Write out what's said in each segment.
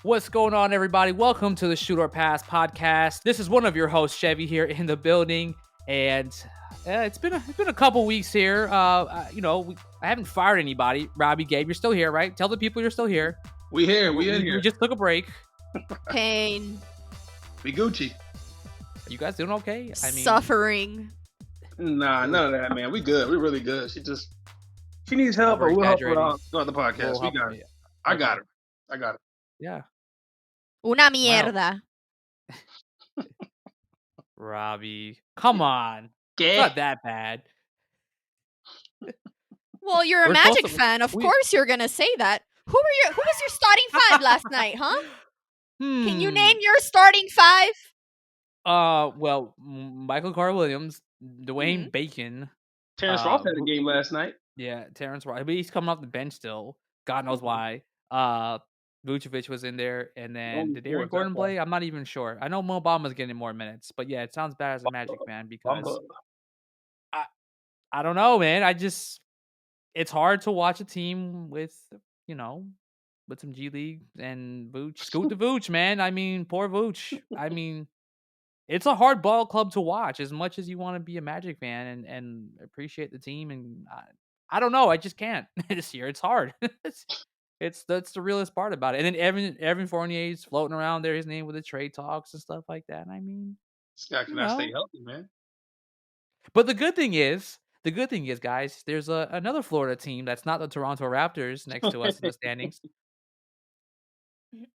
What's going on, everybody? Welcome to the Shoot or Pass podcast. This is one of your hosts, Chevy, here in the building, and it's been a couple weeks here. I haven't fired anybody. Rhoby, Gabe, you're still here, right? Tell the people you're still here. We here. We just took a break. Pain. We Gucci. Are you guys doing okay? Suffering. Nah, none of that, man. We good. We really good. She needs help, but we'll help her out on the podcast. We got it. I got her. Yeah. Una mierda. Wow. Rhoby, come on. It's not that bad. Well, you're a Magic fan. Of course you're going to say that. Who was your starting five last night, huh? Can you name your starting five? Well, Michael Carter-Williams, Dwayne Bacon. Terrence Ross had a game last night. Yeah, Terrence Ross. But he's coming off the bench still. God knows why. Vucevic was in there, and then did Aaron Gordon play? I'm not even sure. I know Mo Bamba's getting more minutes, but yeah, it sounds bad as a Magic fan because I don't know, man. It's hard to watch a team with some G League and Vooch. Scoot the Vooch, man. I mean, poor Vooch. I mean, it's a hard ball club to watch as much as you want to be a Magic fan and appreciate the team. And I don't know. I just can't this year. It's hard. That's the realest part about it. And then Evan Fournier's floating around there, his name with the trade talks and stuff like that. I mean, this guy cannot stay healthy, man. But the good thing is, guys, there's another Florida team that's not the Toronto Raptors next to us in the standings.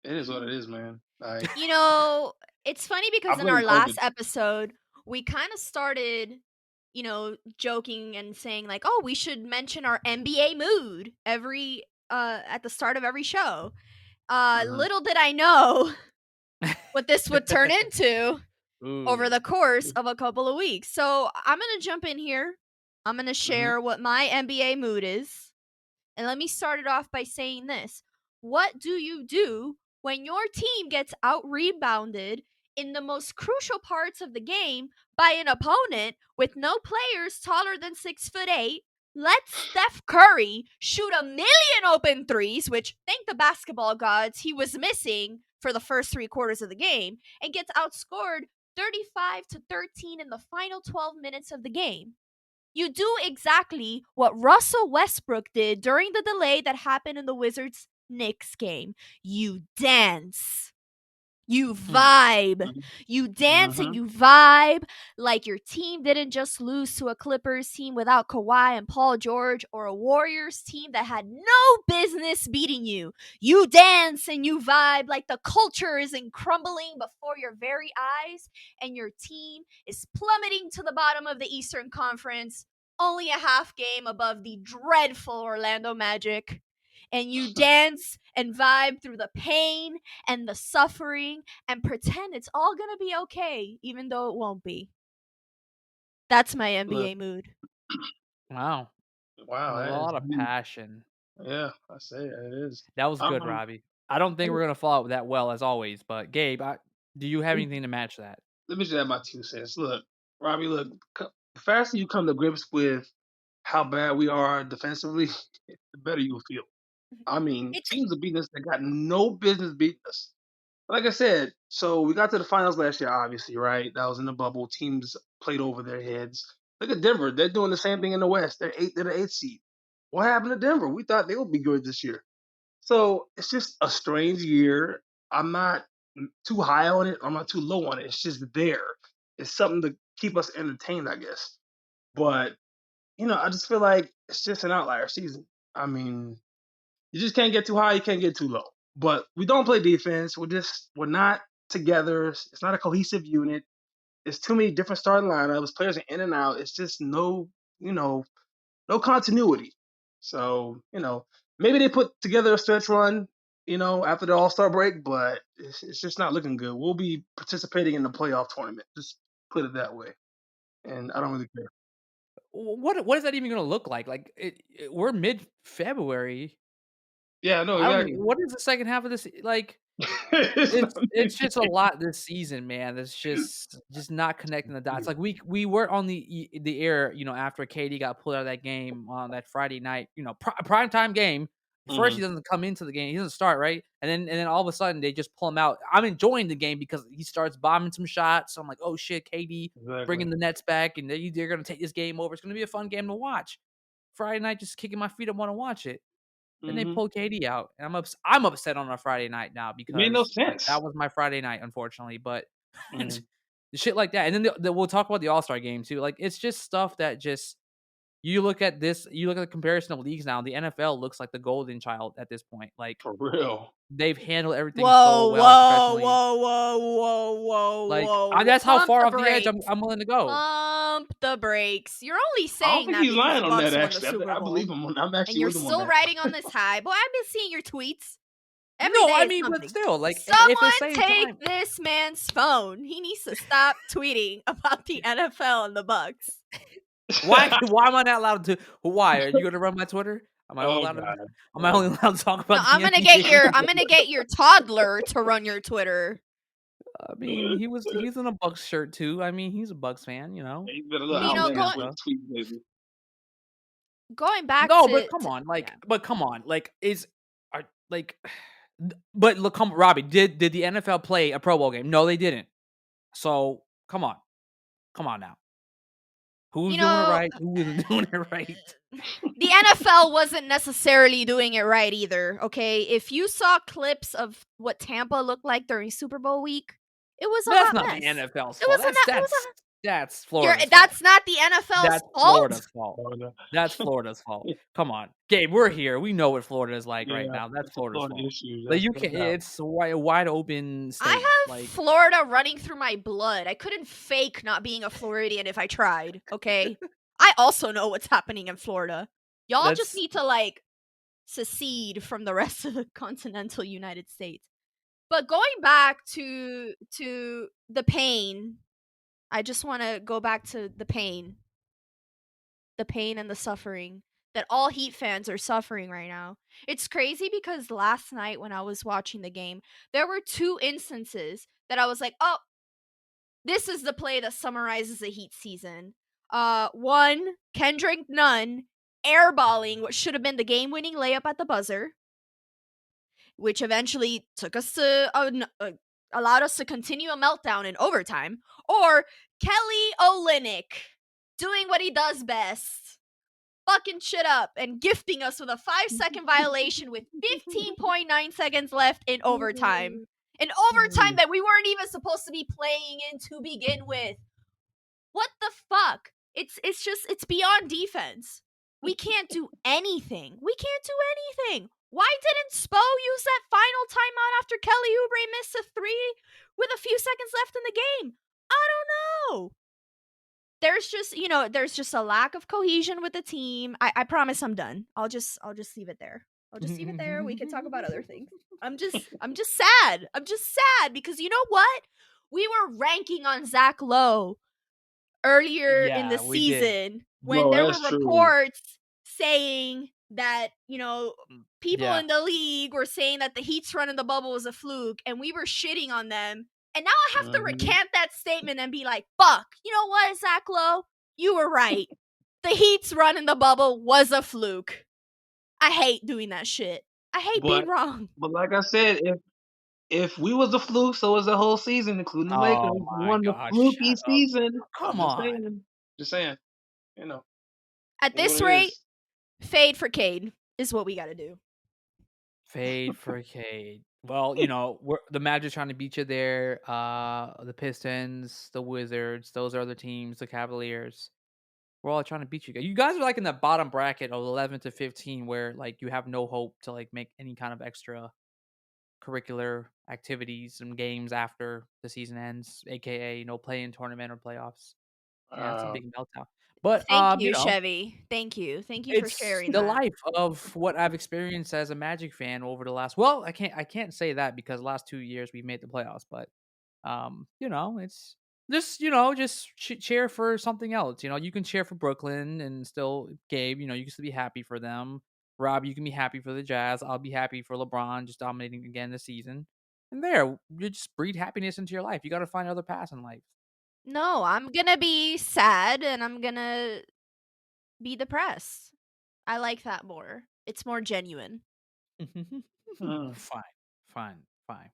It is what it is, man. It's funny because in our last episode, we kind of started, joking and saying like, oh, we should mention our NBA mood at the start of every show. Little did I know what this would turn into over the course of a couple of weeks. So I'm going to jump in here. I'm going to share what my NBA mood is. And let me start it off by saying this. What do you do when your team gets out-rebounded in the most crucial parts of the game by an opponent with no players taller than 6'8"? Let Steph Curry shoot 1,000,000 open threes, which, thank the basketball gods, he was missing for the first 3 quarters of the game, and gets outscored 35-13 in the final 12 minutes of the game. You do exactly what Russell Westbrook did during the delay that happened in the Wizards-Knicks game. You dance. You vibe. You dance and you vibe like your team didn't just lose to a Clippers team without Kawhi and Paul George or a Warriors team that had no business beating you. You dance and you vibe like the culture isn't crumbling before your very eyes and your team is plummeting to the bottom of the Eastern Conference, only a half game above the dreadful Orlando Magic. And you dance and vibe through the pain and the suffering and pretend it's all going to be okay, even though it won't be. That's my NBA mood. Wow. A lot of passion. Yeah, I say it is. That was good, Rhoby. I don't think we're going to follow that well, as always. But, Gabe, do you have anything to match that? Let me just add my 2 cents. Look, Rhoby, the faster you come to grips with how bad we are defensively, the better you'll feel. I mean, teams are beating us that got no business beating us. Like I said, so we got to the finals last year, obviously, right? That was in the bubble. Teams played over their heads. Look at Denver. They're doing the same thing in the West. They're the 8th seed. What happened to Denver? We thought they would be good this year. So it's just a strange year. I'm not too high on it. I'm not too low on it. It's just there. It's something to keep us entertained, I guess. But, I just feel like it's just an outlier season. I mean, you just can't get too high. You can't get too low. But we don't play defense. We're not together. It's not a cohesive unit. There's too many different starting lineups. Players are in and out. It's just no continuity. So, maybe they put together a stretch run, after the All-Star break, but it's just not looking good. We'll be participating in the playoff tournament. Just put it that way. And I don't really care. What is that even going to look like? Like, we're mid-February. Yeah, no, exactly. What is the second half of this? Like, it's just a lot this season, man. It's just not connecting the dots. Like we were on the air, after KD got pulled out of that game on that Friday night, primetime game First, he doesn't come into the game. He doesn't start, right? And then all of a sudden, they just pull him out. I'm enjoying the game because he starts bombing some shots. So I'm like, oh shit, KD bringing the Nets back, and they're going to take this game over. It's going to be a fun game to watch. Friday night, just kicking my feet up, want to watch it. Then they pull KD out, and I'm upset on a Friday night now because it made no sense. that was my Friday night, unfortunately. But shit like that, and then we'll talk about the All-Star game too. Like, it's just stuff that just you look at this, you look at the comparison of leagues now. The NFL looks like the golden child at this point. Like, for real, they've handled everything so well. Like, that's how far off the edge I'm willing to go. Pump the brakes. You're only I don't saying think that he's because lying the on Bucks that. won the Actually, Super I Bowl. believe him. I'm actually And you're with him on still that. riding on this high. Boy, I've been seeing your tweets. No, I mean, but still, like, someone if at the same take time, this man's phone. He needs to stop tweeting about the NFL and the Bucks. why am I not allowed to? Why are you gonna run my Twitter? Am I only allowed to? Am I only allowed to talk about? No, I'm gonna get your toddler to run your Twitter. I mean, he's in a Bucks shirt too. I mean, he's a Bucks fan, you know. You better look. I don't think I'm tweet, baby. Going back no, to but come on, like but look, Robbie, did the NFL play a Pro Bowl game? No, they didn't. So come on now. Who's doing it right? Who isn't doing it right? The NFL wasn't necessarily doing it right either. Okay, if you saw clips of what Tampa looked like during Super Bowl week, it was that's hot not mess. the NFL's fault. That's Florida's That's fault. not the NFL's That's fault. Florida's fault. That's Florida's fault. Come on, Gabe, we're here. We know what Florida is like right now. That's Florida's fault. Like, you can, it's a wide open state. I have Florida running through my blood. I couldn't fake not being a Floridian if I tried. Okay, I also know what's happening in Florida. Y'all just need to like secede from the rest of the continental United States. But going back to the pain. I just want to go back to the pain and the suffering that all Heat fans are suffering right now. It's crazy because last night when I was watching the game, there were 2 instances that I was like, oh, this is the play that summarizes the Heat season. One, Kendrick Nunn airballing what should have been the game-winning layup at the buzzer, which eventually took us to allowed us to continue a meltdown in overtime, or Kelly Olynyk doing what he does best, fucking shit up and gifting us with a 5-second violation with 15.9 seconds left in overtime. An overtime that we weren't even supposed to be playing in to begin with. What the fuck? It's beyond defense. We can't do anything. Why didn't Spo use that final timeout after Kelly Oubre missed a 3 with a few seconds left in the game? I don't know. There's just a lack of cohesion with the team. I promise I'm done. I'll just leave it there. We can talk about other things. I'm just sad. I'm just sad because you know what? We were ranking on Zach Lowe earlier in the season when there were reports saying that, people in the league were saying that the Heat's run in the bubble was a fluke, and we were shitting on them. And now I have to recant that statement and be like, fuck, you know what, Zach Lowe? You were right. The Heat's run in the bubble was a fluke. I hate doing that shit. I hate being wrong. But like I said, if we was a fluke, so was the whole season, including the Lakers. Won the fluky season. Come on. Just saying. At this rate, fade for Cade is what we got to do. Fade for Cade. Well, the Magic's trying to beat you there. The Pistons, the Wizards, those are the teams, the Cavaliers. We're all trying to beat you guys. You guys are like in the bottom bracket of 11 to 15 where like you have no hope to like make any kind of extra curricular activities and games after the season ends, aka no play-in tournament or playoffs. Yeah, it's a big meltdown. But thank you, Chevy. Thank you for sharing the life of what I've experienced as a Magic fan over the last. Well, I can't say that because the last 2 years we've made the playoffs, but it's just cheer for something else. You can cheer for Brooklyn and still Gabe. You can still be happy for them. Rob, you can be happy for the Jazz. I'll be happy for LeBron just dominating again this season. And you just breed happiness into your life. You got to find other paths in life. No, I'm gonna be sad and I'm gonna be depressed. I like that more. It's more genuine. Mm. Fine.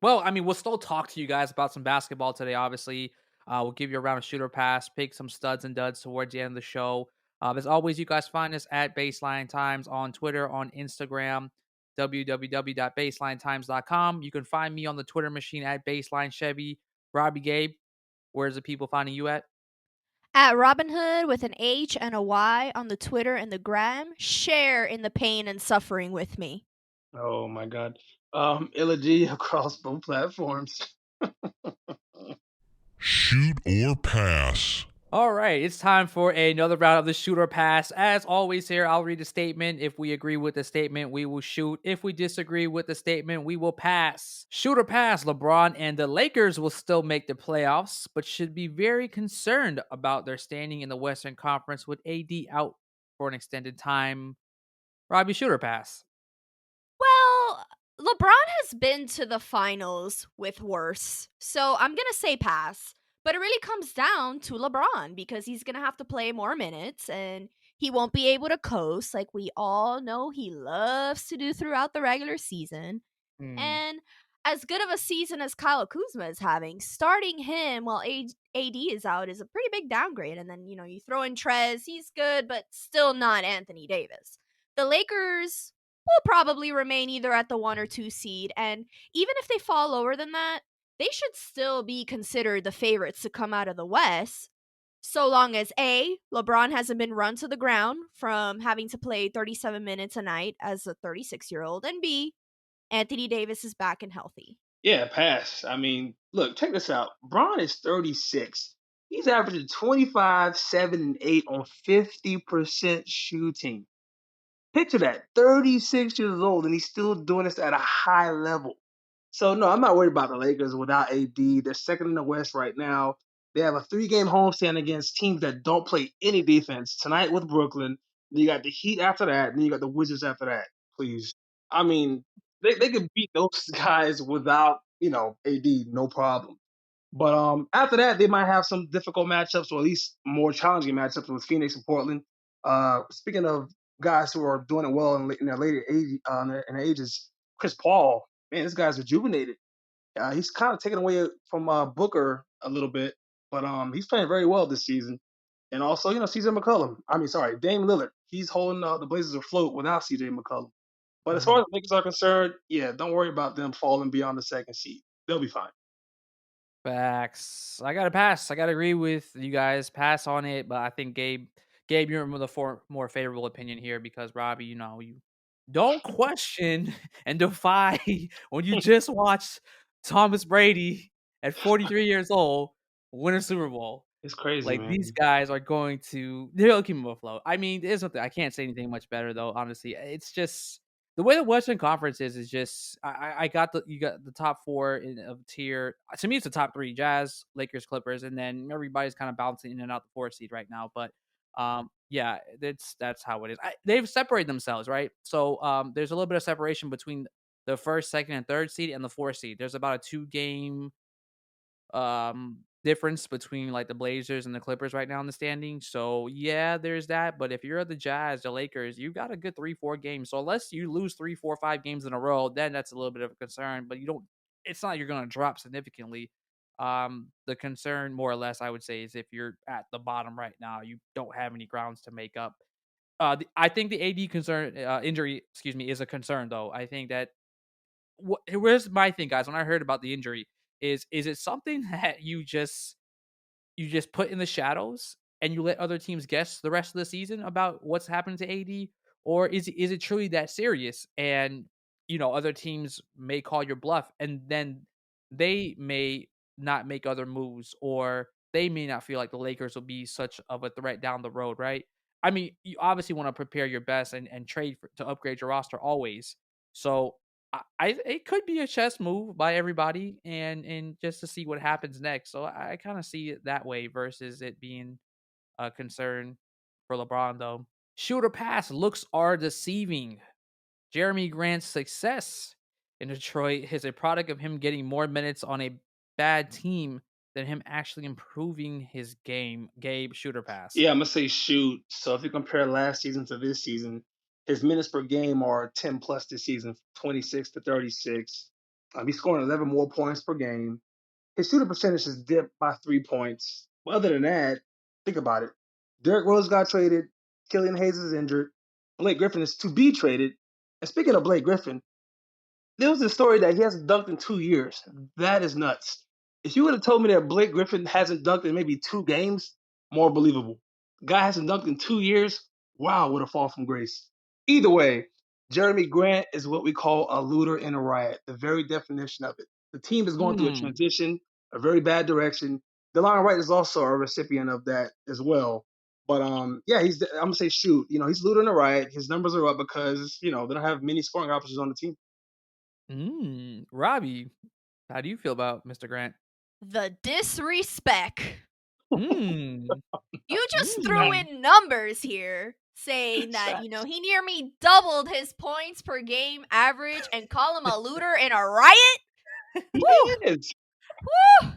Well, I mean, we'll still talk to you guys about some basketball today. Obviously, we'll give you a round of shooter pass, pick some studs and duds towards the end of the show. As always, you guys find us at Baseline Times on Twitter, on Instagram, www.baselinetimes.com. You can find me on the Twitter machine at Baseline Chevy. Rhoby, Gabe, where's the people finding you at? At Robin Hood with an H and a Y on the Twitter and the gram. Share in the pain and suffering with me. Oh my God. Illa G across both platforms. Shoot or pass. All right, it's time for another round of the shoot or pass. As always, here, I'll read a statement. If we agree with the statement, we will shoot. If we disagree with the statement, we will pass. Shoot or pass, LeBron and the Lakers will still make the playoffs, but should be very concerned about their standing in the Western Conference with AD out for an extended time. Rhoby, shoot or pass? Well, LeBron has been to the finals with worse. So I'm going to say pass. But it really comes down to LeBron because he's going to have to play more minutes and he won't be able to coast like we all know he loves to do throughout the regular season. Hmm. And as good of a season as Kyle Kuzma is having, starting him while AD is out is a pretty big downgrade. And then, you throw in Trez, he's good, but still not Anthony Davis. The Lakers will probably remain either at the 1 or 2 seed. And even if they fall lower than that, they should still be considered the favorites to come out of the West. So long as A, LeBron hasn't been run to the ground from having to play 37 minutes a night as a 36-year-old, and B, Anthony Davis is back and healthy. Yeah, pass. I mean, look, check this out. Braun is 36. He's averaging 25, 7, and 8 on 50% shooting. Picture that, 36 years old, and he's still doing this at a high level. So, no, I'm not worried about the Lakers without AD. They're second in the West right now. They have a 3-game homestand against teams that don't play any defense. Tonight with Brooklyn. Then you got the Heat after that. And then you got the Wizards after that. Please. I mean, they could beat those guys without, AD, no problem. But after that, they might have some difficult matchups, or at least more challenging matchups with Phoenix and Portland. Speaking of guys who are doing it well in their later age, in their ages, Chris Paul, man, this guy's rejuvenated. He's kind of taken away from Booker a little bit, but he's playing very well this season. And also, CJ McCollum. I mean, sorry, Dame Lillard. He's holding the Blazers afloat without CJ McCollum. But as far as the Lakers are concerned, yeah, don't worry about them falling beyond the second seed. They'll be fine. Facts. I gotta pass. I gotta agree with you guys. Pass on it, but I think Gabe, you're the more favorable opinion here because Rhoby, you don't question and defy when you just watched Thomas Brady at 43 years old win a Super Bowl. It's crazy, Like, these man. guys are they'll keep them afloat. I mean, there's something I can't say anything much better though, honestly. It's just the way the Western Conference is just I got you got the top 4 of tier. To me, it's the top 3: Jazz, Lakers, Clippers, and then everybody's kind of bouncing in and out the 4 seed right now. But yeah, that's how it is. They've separated themselves, right? So there's a little bit of separation between the first, second, and third seed and the 4 seed. There's about a 2-game difference between like the Blazers and the Clippers right now in the standings. So yeah, there's that. But if you're the Jazz, the Lakers, you got a good 3-4 games. So unless you lose 3, 4, 5 games in a row, then that's a little bit of a concern. But you don't. It's not like you're going to drop significantly. The concern, more or less, I would say, is if you're at the bottom right now, you don't have any grounds to make up. I think the AD injury, is a concern though. I think that where's my thing, guys. When I heard about the injury, is it something that you just put in the shadows and you let other teams guess the rest of the season about what's happening to AD, or is it truly that serious? And other teams may call your bluff, and then they may not make other moves, or they may not feel like the Lakers will be such of a threat down the road, right? I mean, you obviously want to prepare your best and trade to upgrade your roster always. So it could be a chess move by everybody and just to see what happens next. So I kind of see it that way versus it being a concern for LeBron though. Shooter pass looks are deceiving. Jerami Grant's success in Detroit is a product of him getting more minutes on a bad team than him actually improving his game. Gabe, shooter pass. Yeah, I'm gonna say shoot. So if you compare last season to this season, His minutes per game are 10 plus this season, 26 to 36. He's scoring 11 more points per game. His shooting percentage has dipped by 3 points. But other than that, think about it. Derrick Rose got traded. Killian Hayes is injured. Blake Griffin is to be traded. And speaking of Blake Griffin, there was a story that he hasn't dunked in 2 years. That is nuts. If you would have told me that Blake Griffin hasn't dunked in maybe 2 games, more believable. Guy hasn't dunked in 2 years. Wow, what a fall from grace. Either way, Jerami Grant is what we call a looter in a riot, the very definition of it. The team is going through a transition, a very bad direction. DeLon Wright is also a recipient of that as well. But yeah, I'm gonna say shoot. He's looting a riot. His numbers are up because they don't have many scoring options on the team. Rhoby, how do you feel about Mr. Grant? The disrespect. You just threw in numbers here saying that, he nearly doubled his points per game average and call him a looter in a riot? He is. Woo!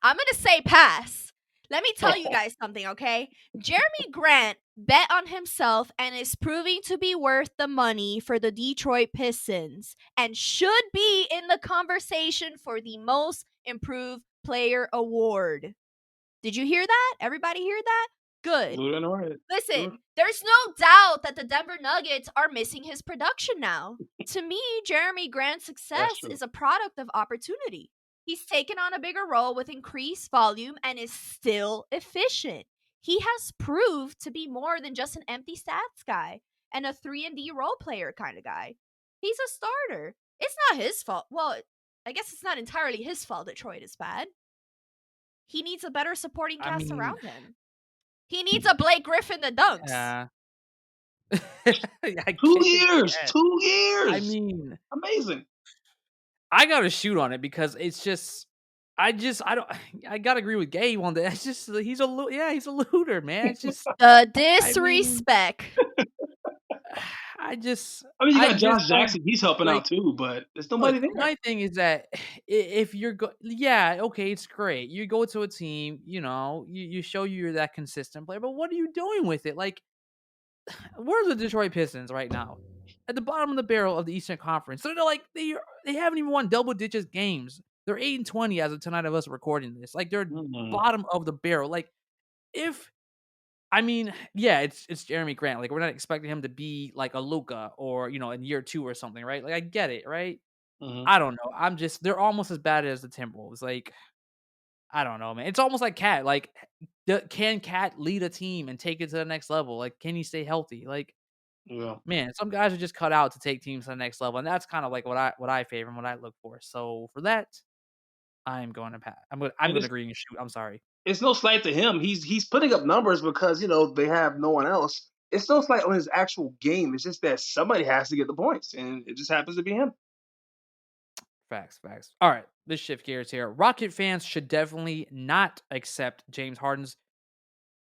I'm going to say pass. Let me tell you guys something, okay? Jerami Grant bet on himself and is proving to be worth the money for the Detroit Pistons and should be in the conversation for the most improved player award. Did you hear that? Everybody hear that? Good. Listen, there's no doubt that the Denver Nuggets are missing his production now. To me, Jerami Grant's success is a product of opportunity. He's taken on a bigger role with increased volume and is still efficient. He has proved to be more than just an empty stats guy and a 3-and-D role player kind of guy. He's a starter. It's not his fault. Well, I guess it's not entirely his fault Detroit is bad. He needs a better supporting cast around him. He needs a Blake Griffin that dunks. Yeah. 2 years. 2 years. I mean, amazing. I gotta shoot on it because it's just, I gotta agree with Gabe on that. It's just he's a looter, man. It's just the disrespect. You got Josh Jackson. He's helping out too, but there's nobody there. My thing is that if you're okay, it's great. You go to a team, you show you're that consistent player, but what are you doing with it? Like, where's the Detroit Pistons right now? At the bottom of the barrel of the Eastern Conference. So they're like they haven't even won double digits games. They're 8-20 as of tonight of us recording this. Like they're bottom of the barrel. Like it's Jerami Grant. Like we're not expecting him to be like a Luka or in year 2 or something, right? Like I get it, right? I don't know. They're almost as bad as the Timberwolves. Like I don't know, man. It's almost like Cat. Like can Cat lead a team and take it to the next level? Like can he stay healthy? Like man, some guys are just cut out to take teams to the next level, and that's kind of like what I favor and what I look for. So for that, I'm going to pass. I'm going to agree and shoot. I'm sorry. It's no slight to him. He's putting up numbers because they have no one else. It's no slight on his actual game. It's just that somebody has to get the points, and it just happens to be him. Facts. All right, let's shift gears here. Rocket fans should definitely not accept James Harden's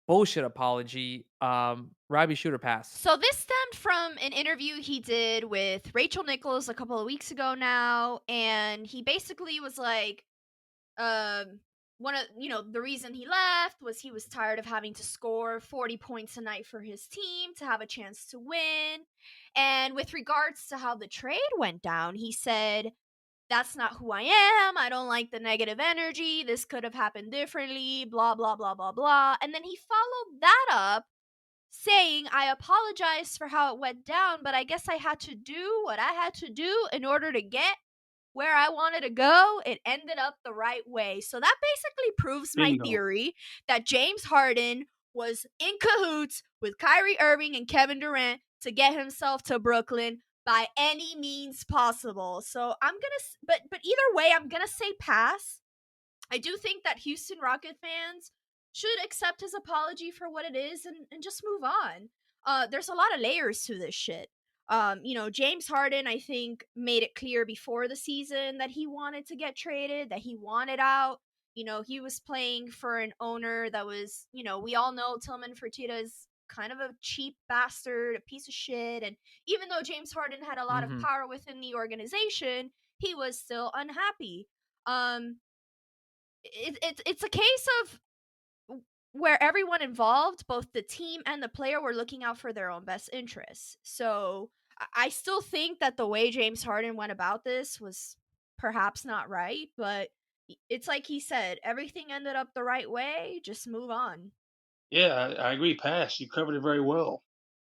bullshit apology. Rhoby, shoot or pass? So this stemmed from an interview he did with Rachel Nichols a couple of weeks ago now, and he basically was like, one of the reason he left was he was tired of having to score 40 points a night for his team to have a chance to win. And with regards to how the trade went down, he said, that's not who I am. I don't like the negative energy. This could have happened differently, blah, blah, blah, blah, blah. And then he followed that up saying, I apologize for how it went down, but I guess I had to do what I had to do in order to get where I wanted to go. It ended up the right way. So that basically proves my theory that James Harden was in cahoots with Kyrie Irving and Kevin Durant to get himself to Brooklyn by any means possible. So but either way, I'm gonna say pass. I do think that Houston Rocket fans should accept his apology for what it is and just move on. There's a lot of layers to this shit. James Harden, I think, made it clear before the season that he wanted to get traded, that he wanted out. He was playing for an owner that was, we all know Tillman Fertitta is kind of a cheap bastard, a piece of shit. And even though James Harden had a lot of power within the organization, he was still unhappy. It's a case of where everyone involved, both the team and the player, were looking out for their own best interests. So I still think that the way James Harden went about this was perhaps not right, but it's like he said, everything ended up the right way. Just move on. Yeah, I agree, Pass. You covered it very well.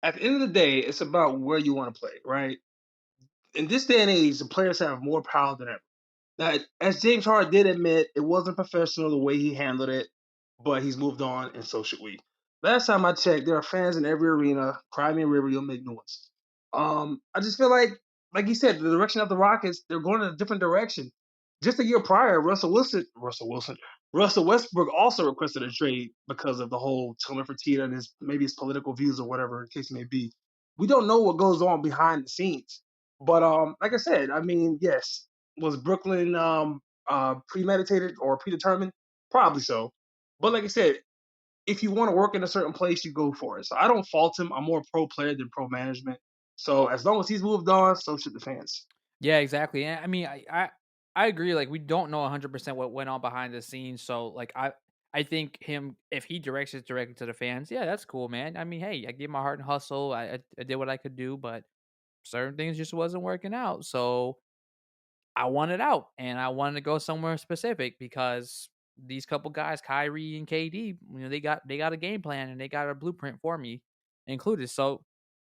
At the end of the day, it's about where you want to play, right? In this day and age, the players have more power than ever. Now, as James Harden did admit, it wasn't professional the way he handled it, but he's moved on, and so should we. Last time I checked, there are fans in every arena. Cry me a river, you'll make new ones. I just feel like you said, the direction of the Rockets, they're going in a different direction. Just a year prior, Russell Westbrook also requested a trade because of the whole Tillman Fertitta and his political views or whatever the case may be. We don't know what goes on behind the scenes, but like I said, I mean, yes, was Brooklyn premeditated or predetermined? Probably so. But like I said, if you want to work in a certain place, you go for it. So I don't fault him. I'm more pro player than pro management. So as long as he's moved on, so should the fans. Yeah, exactly. And I mean, I agree. Like, we don't know 100% what went on behind the scenes. So, like, I think him, if he directs it directly to the fans, yeah, that's cool, man. I mean, hey, I gave my heart and hustle. I did what I could do, but certain things just wasn't working out. So I wanted out, and I wanted to go somewhere specific because these couple guys, Kyrie and KD, they got a game plan and they got a blueprint for me included. So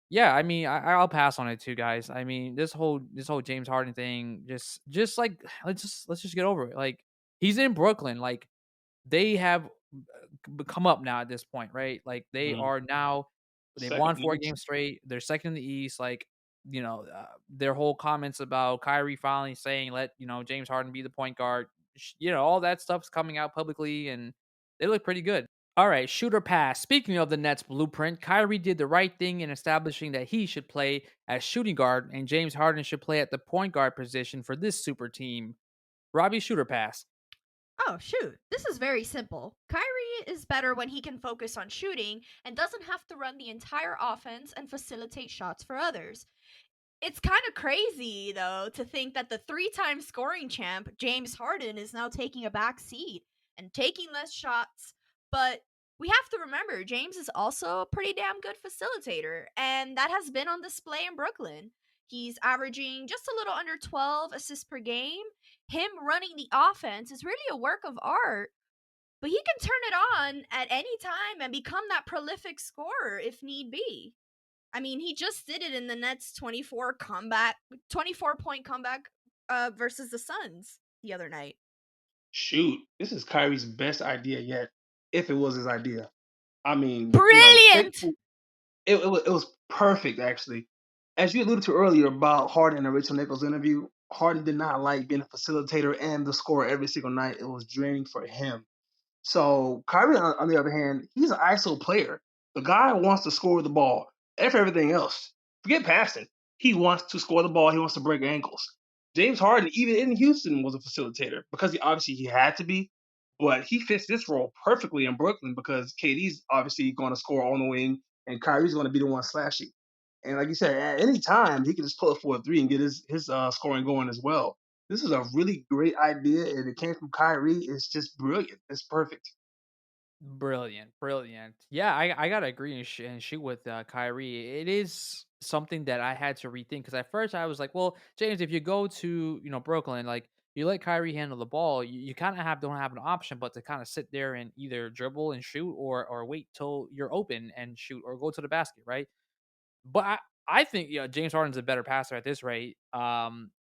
yeah, I mean, I'll pass on it too, guys. I mean, this whole James Harden thing, just like let's just get over it. Like, he's in Brooklyn. Like, they have come up now at this point, right? Like, they Mm. are now, they've Second won 4 East. games straight. They're second in the East. Like, their whole comments about Kyrie finally saying, let James Harden be the point guard. All that stuff's coming out publicly, and they look pretty good. All right, shoot or pass. Speaking of the Nets blueprint, Kyrie did the right thing in establishing that he should play as shooting guard and James Harden should play at the point guard position for this super team. Rhoby, shoot or pass? Oh, shoot. This is very simple. Kyrie is better when he can focus on shooting and doesn't have to run the entire offense and facilitate shots for others. It's kind of crazy, though, to think that the 3-time scoring champ, James Harden, is now taking a back seat and taking less shots. But we have to remember, James is also a pretty damn good facilitator, and that has been on display in Brooklyn. He's averaging just a little under 12 assists per game. Him running the offense is really a work of art, but he can turn it on at any time and become that prolific scorer if need be. I mean, he just did it in the Nets 24-point comeback versus the Suns the other night. Shoot, this is Kyrie's best idea yet, if it was his idea. I mean, Brilliant! it was perfect, actually. As you alluded to earlier about Harden and the Rachel Nichols interview, Harden did not like being a facilitator and the scorer every single night. It was draining for him. So Kyrie, on the other hand, he's an ISO player. The guy wants to score the ball. And for everything else, forget passing. He wants to score the ball. He wants to break ankles. James Harden, even in Houston, was a facilitator because he had to be. But he fits this role perfectly in Brooklyn because KD's obviously going to score on the wing, and Kyrie's going to be the one slashing. And like you said, at any time he can just pull it for a three and get his scoring going as well. This is a really great idea, and it came from Kyrie. It's just brilliant. It's perfect. Brilliant, brilliant. Yeah, I gotta agree and shoot with Kyrie. It is something that I had to rethink because at first I was like, well, James, if you go to Brooklyn, like, you let Kyrie handle the ball, you kind of don't have an option but to kind of sit there and either dribble and shoot or wait till you're open and shoot or go to the basket, right? But I think James Harden's a better passer at this rate.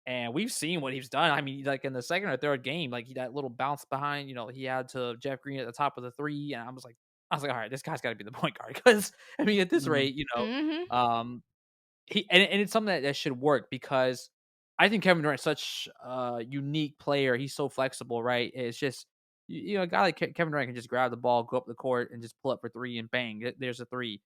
And we've seen what he's done. I mean, like, in the second or third game, like, that little bounce behind, he had to Jeff Green at the top of the three, and I was like, all right, this guy's got to be the point guard because I mean, at this Mhm. rate, Mm-hmm. and it's something that should work because I think Kevin Durant's such a unique player. He's so flexible, right? It's just a guy like Kevin Durant can just grab the ball, go up the court, and just pull up for three, and bang, there's a three.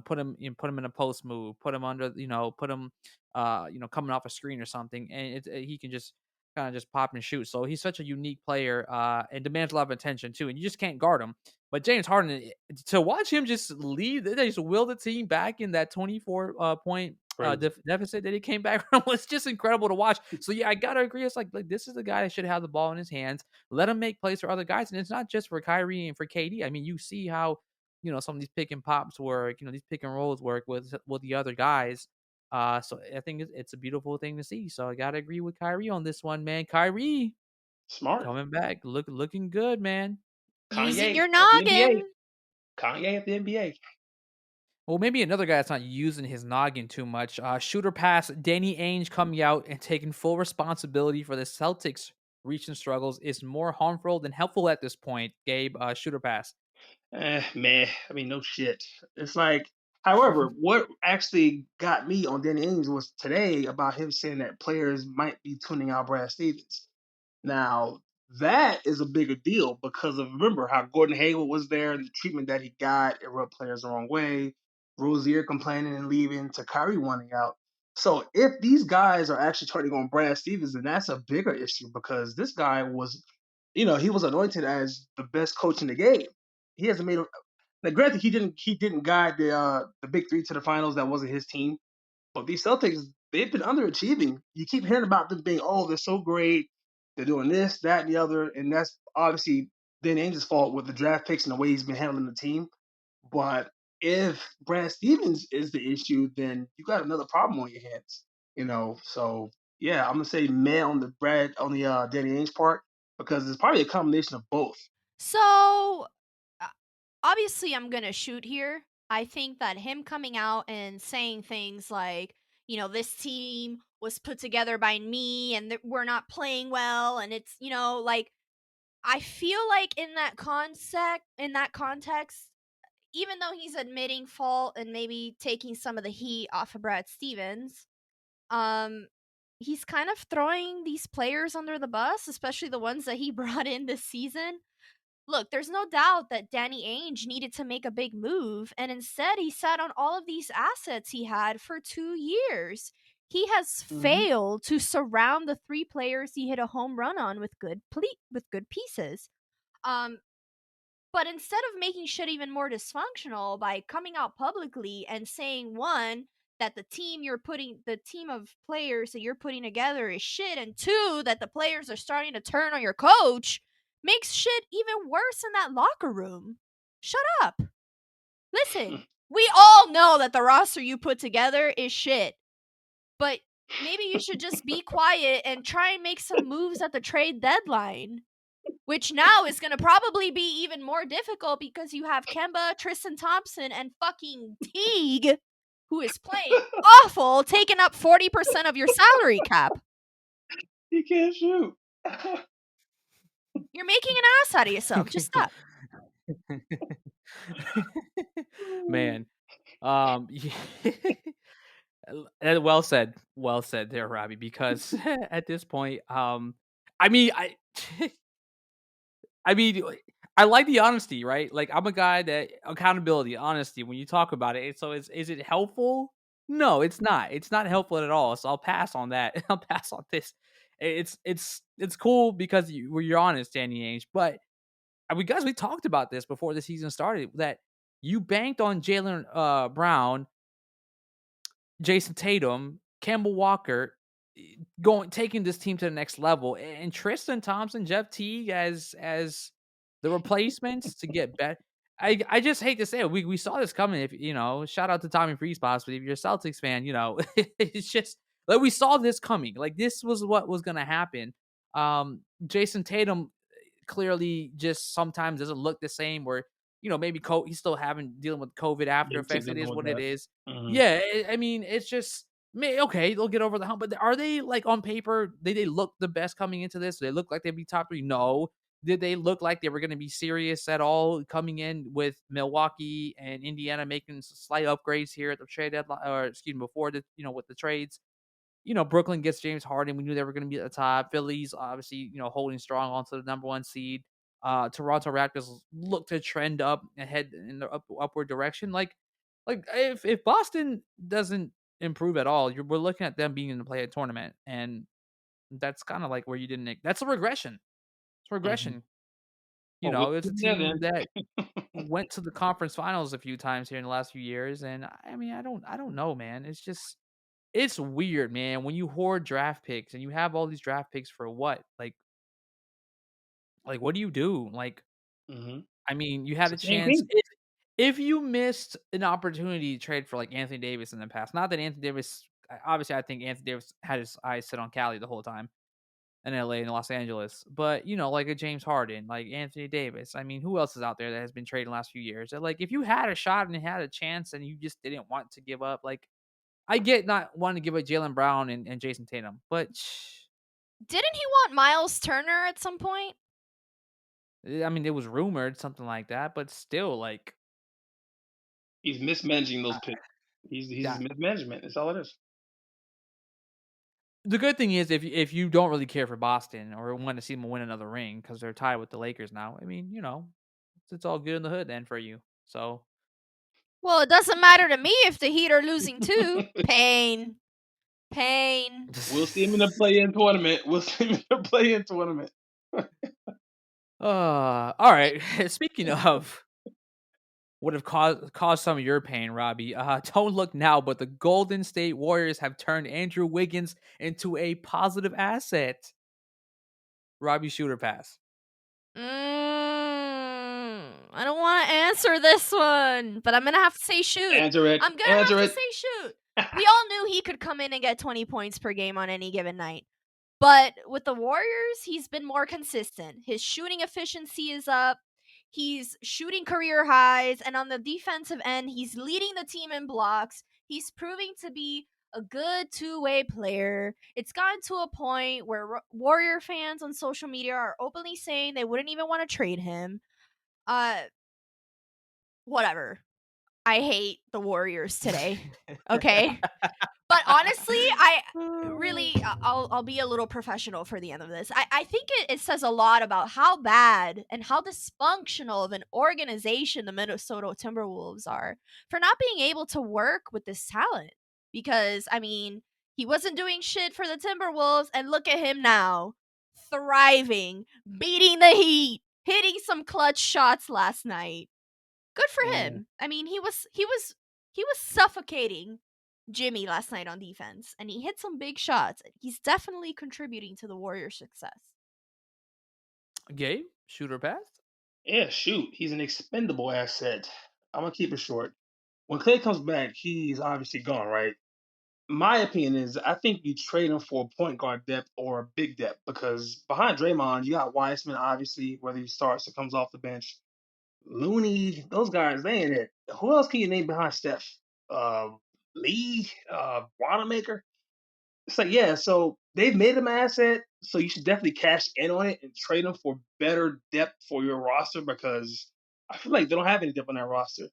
Put him in a post move, put him under, put him, coming off a screen or something, and he can just kind of just pop and shoot. So he's such a unique player, and demands a lot of attention too, and you just can't guard him. But James Harden, to watch him just lead, they just will the team back in that 24 point deficit that he came back from was just incredible to watch. So yeah, I gotta agree. It's like this is the guy that should have the ball in his hands. Let him make plays for other guys, and it's not just for Kyrie and for KD. I mean, you see how some of these pick and pops work. These pick and rolls work with the other guys. So I think it's a beautiful thing to see. So I gotta agree with Kyrie on this one, man. Kyrie Smart. coming back, looking good, man. Using your At the NBA. noggin. Kanye at the NBA. Well, maybe another guy that's not using his noggin too much. Shooter pass, Danny Ainge coming out and taking full responsibility for the Celtics' recent struggles is more harmful than helpful at this point. Gabe, shooter pass. Man, I mean, no shit. It's like, however, what actually got me on Danny Ainge was today about him saying that players might be tuning out Brad Stevens. Now, that is a bigger deal because of remember how Gordon Hayward was there and the treatment that he got, it rubbed players the wrong way. Rozier complaining and leaving to Kyrie wanting out. So if these guys are actually turning on Brad Stevens, then that's a bigger issue because this guy was, he was anointed as the best coach in the game. He hasn't made. Now, granted, he didn't guide the big three to the finals. That wasn't his team. But these Celtics, they've been underachieving. You keep hearing about them being, oh, they're so great. They're doing this, that, and the other. And that's obviously Dan Ainge's fault with the draft picks and the way he's been handling the team. But if Brad Stevens is the issue, then you got another problem on your hands. So yeah, I'm gonna say man on the Danny Ainge part because it's probably a combination of both. So, obviously, I'm going to shoot here. I think that him coming out and saying things like, this team was put together by me and we're not playing well. And it's, like, I feel like in that context, even though he's admitting fault and maybe taking some of the heat off of Brad Stevens, he's kind of throwing these players under the bus, especially the ones that he brought in this season. Look, there's no doubt that Danny Ainge needed to make a big move, and instead he sat on all of these assets he had for 2 years. He has failed to surround the 3 players he hit a home run on with good pieces. But instead of making shit even more dysfunctional by coming out publicly and saying, one, that the team of players that you're putting together is shit, and two, that the players are starting to turn on your coach, makes shit even worse in that locker room. Shut up. Listen, we all know that the roster you put together is shit. But maybe you should just be quiet and try and make some moves at the trade deadline. Which now is going to probably be even more difficult because you have Kemba, Tristan Thompson, and fucking Teague, who is playing awful, taking up 40% of your salary cap. He can't shoot. You're making an ass out of yourself. Just stop. Man. Well said. Well said there, Robbie, because at this point, I mean, I mean, I like the honesty, right? Like, I'm a guy that accountability, honesty, when you talk about it. So is it helpful? No, it's not. It's not helpful at all. So I'll pass on that. I'll pass on this. It's cool because you're honest, Danny Ainge. But we talked about this before the season started that you banked on Jaylen Brown, Jason Tatum, Kemba Walker, taking this team to the next level, and Tristan Thompson, Jeff Teague as the replacements to get better. I just hate to say it. We saw this coming. If shout out to Tommy Freespots, but if you're a Celtics fan, it's just like we saw this coming. Like this was what was gonna happen. Jason Tatum clearly just sometimes doesn't look the same. Where maybe he's still dealing with COVID after effects. It is what it is. Yeah, I mean, it's just okay. They'll get over the hump, but are they like on paper? Did they look the best coming into this? Did they look like they'd be top 3? No. Did they look like they were going to be serious at all coming in with Milwaukee and Indiana making slight upgrades here at the trade deadline, or excuse me, before the with the trades? Brooklyn gets James Harden. We knew they were going to be at the top. Philly's obviously, holding strong onto the number 1 seed. Toronto Raptors look to trend up and head in the upward direction. Like if Boston doesn't improve at all, we're looking at them being in the play-in tournament, and that's kind of like where you didn't. That's a regression. It's regression. It's a team that went to the conference finals a few times here in the last few years, and I mean, I don't know, man. It's just it's weird, man, when you hoard draft picks and you have all these draft picks for what? Like, what do you do? Like, Mhm. I mean, you had It's a the same chance thing. if you missed an opportunity to trade for, like, Anthony Davis in the past, not that Anthony Davis obviously, I think Anthony Davis had his eyes set on Cali the whole time, in LA and Los Angeles, but, like a James Harden, like Anthony Davis, I mean, who else is out there that has been traded in the last few years? That, like, if you had a shot and had a chance and you just didn't want to give up, like, I get not wanting to give up Jaylen Brown and Jason Tatum, but Didn't he want Miles Turner at some point? I mean, it was rumored, something like that, but still, like, He's mismanaging those uh, picks. He's yeah. mismanagement. That's all it is. The good thing is if you don't really care for Boston or want to see them win another ring because they're tied with the Lakers now, I mean, it's all good in the hood then for you. So Well, it doesn't matter to me if the Heat are losing too. Pain. Pain. We'll see him in the play-in tournament. We'll see him in the play-in tournament. all right. Speaking of would have caused some of your pain, Robbie. Don't look now, but the Golden State Warriors have turned Andrew Wiggins into a positive asset. Robbie, shoot or pass? I don't want to answer this one, but I'm gonna have to say shoot. Answer it. I'm gonna have to say shoot. We all knew he could come in and get 20 points per game on any given night. But with the Warriors, he's been more consistent. His shooting efficiency is up. He's shooting career highs. And on the defensive end, he's leading the team in blocks. He's proving to be a good two-way player. It's gotten to a point where Warrior fans on social media are openly saying they wouldn't even want to trade him. Whatever. I hate the Warriors today. Okay? But honestly, I'll be a little professional for the end of this. I think it says a lot about how bad and how dysfunctional of an organization the Minnesota Timberwolves are for not being able to work with this talent. Because, I mean, he wasn't doing shit for the Timberwolves, and look at him now. Thriving, beating the Heat, hitting some clutch shots last night. Good for him. I mean, he was suffocating Jimmy last night on defense, and he hit some big shots. He's definitely contributing to the Warriors' success. Gabe, shoot or pass? Yeah, shoot. He's an expendable asset. I'm gonna keep it short. When Clay comes back, he's obviously gone, right? My opinion is I think you trade him for point guard depth or a big depth because behind Draymond, you got Weissman, obviously, whether he starts or comes off the bench. Looney, those guys, they ain't it. Who else can you name behind Steph? Uh, Lee, Wanamaker. It's like, yeah, so they've made him an asset, so you should definitely cash in on it and trade him for better depth for your roster because I feel like they don't have any depth on that roster.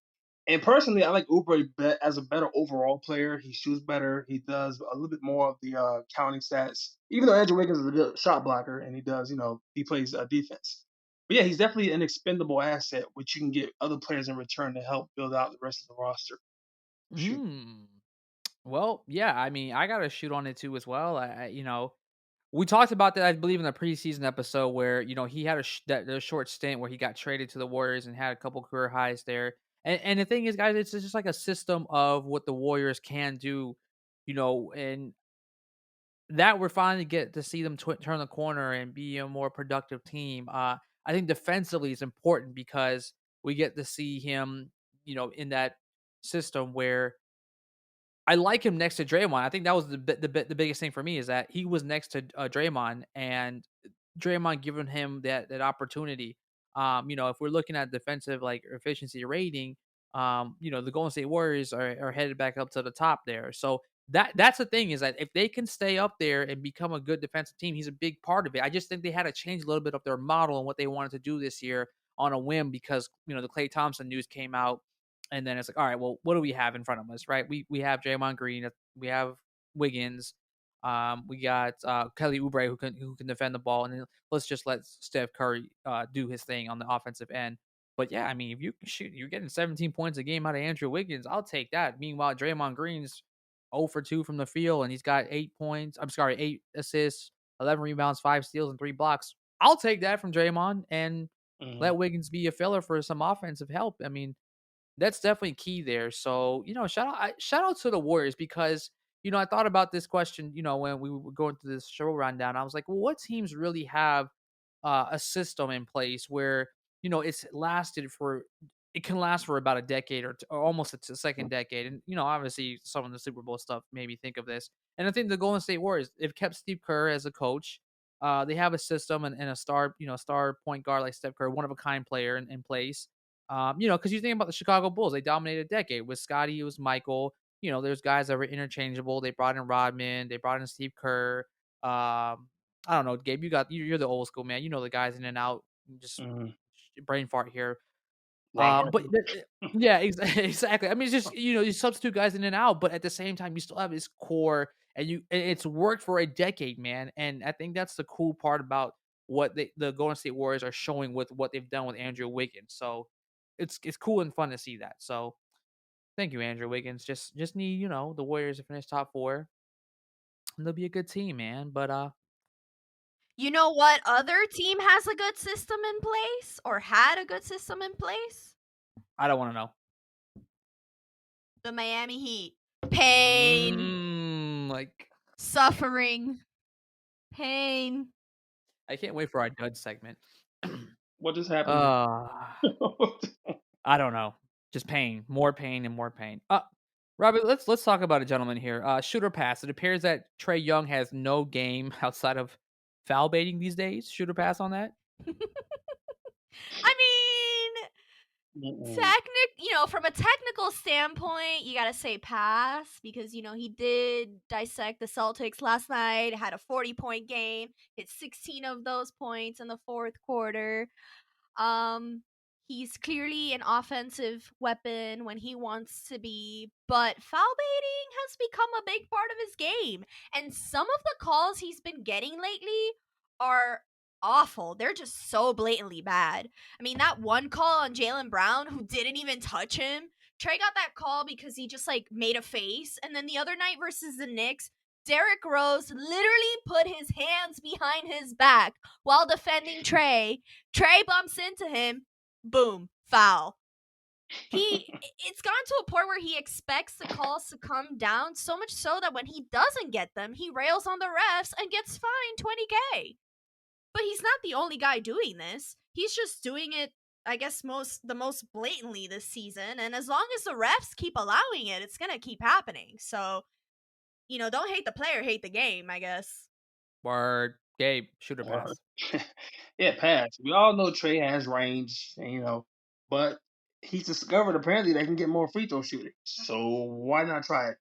And personally, I like Oubre as a better overall player. He shoots better. He does a little bit more of the counting stats. Even though Andrew Wiggins is a good shot blocker and he does, he plays defense. But yeah, he's definitely an expendable asset, which you can get other players in return to help build out the rest of the roster. Shoot. Well, yeah, I mean, I got to shoot on it too as well. We talked about that, I believe, in the preseason episode where he had a short stint where he got traded to the Warriors and had a couple career highs there. And the thing is, guys, it's just like a system of what the Warriors can do, and that we're finally get to see them turn the corner and be a more productive team. I think defensively is important because we get to see him, in that system where I like him next to Draymond. I think that was the biggest thing for me is that he was next to Draymond and Draymond giving him that opportunity. If we're looking at defensive like efficiency rating, the Golden State Warriors are headed back up to the top there. So that's the thing is that if they can stay up there and become a good defensive team, he's a big part of it. I just think they had to change a little bit of their model and what they wanted to do this year on a whim because the Klay Thompson news came out and then it's like, all right, well, what do we have in front of us, right? We have Draymond Green, we have Wiggins, we got Kelly Oubre who can defend the ball, and then let's just let Steph Curry do his thing on the offensive end. But yeah, I mean, if you can shoot, you're getting 17 points a game out of Andrew Wiggins. I'll take that. Meanwhile, Draymond Green's 0 for 2 from the field, and he's got 8 points. I'm sorry, 8 assists, 11 rebounds, 5 steals, and 3 blocks. I'll take that from Draymond and let Wiggins be a filler for some offensive help. I mean, that's definitely key there. So, shout out to the Warriors because I thought about this question, when we were going through this show rundown. I was like, well, what teams really have a system in place where it can last for about a decade or almost a second decade. And obviously, some of the Super Bowl stuff made me think of this. And I think the Golden State Warriors, they've kept Steve Kerr as a coach. They have a system and a star point guard like Steph Curry, one of a kind player in place. Because you think about the Chicago Bulls, they dominated a decade with Scotty. It was Michael. There's guys that were interchangeable. They brought in Rodman. They brought in Steve Kerr. I don't know, Gabe. You're the old school man. You know the guys in and out. Just brain fart here. But yeah, exactly. I mean, it's just you substitute guys in and out, but at the same time, you still have this core, and it's worked for a decade, man. And I think that's the cool part about what the Golden State Warriors are showing with what they've done with Andrew Wiggins. So it's cool and fun to see that. So thank you, Andrew Wiggins. Just need the Warriors to finish top 4, and they'll be a good team, man. But you know what other team has a good system in place or had a good system in place? I don't want to know. The Miami Heat. Pain. Suffering. Pain. I can't wait for our Dud segment. What just happened? I don't know. Just pain. More pain and more pain. Rhoby, let's talk about a gentleman here. Shoot or pass. It appears that Trae Young has no game outside of foul baiting these days. Shoot or pass on that? I mean, from a technical standpoint, you gotta say pass because he did dissect the Celtics last night. Had a 40-point game, hit 16 of those points in the fourth quarter. He's clearly an offensive weapon when he wants to be, but foul baiting has become a big part of his game. And some of the calls he's been getting lately are awful. They're just so blatantly bad. I mean, that one call on Jaylen Brown who didn't even touch him. Trae got that call because he just made a face. And then the other night versus the Knicks, Derrick Rose literally put his hands behind his back while defending Trae. Trae bumps into him. Boom. Foul. It's gotten to a point where he expects the calls to come down, so much so that when he doesn't get them, he rails on the refs and gets fined $20K. But he's not the only guy doing this. He's just doing it, I guess, the most blatantly this season. And as long as the refs keep allowing it, it's going to keep happening. So, don't hate the player, hate the game, I guess. Word. Gabe, shoot or pass? Yeah, pass. We all know Trae has range, but he's discovered apparently they can get more free throw shooting. So why not try it?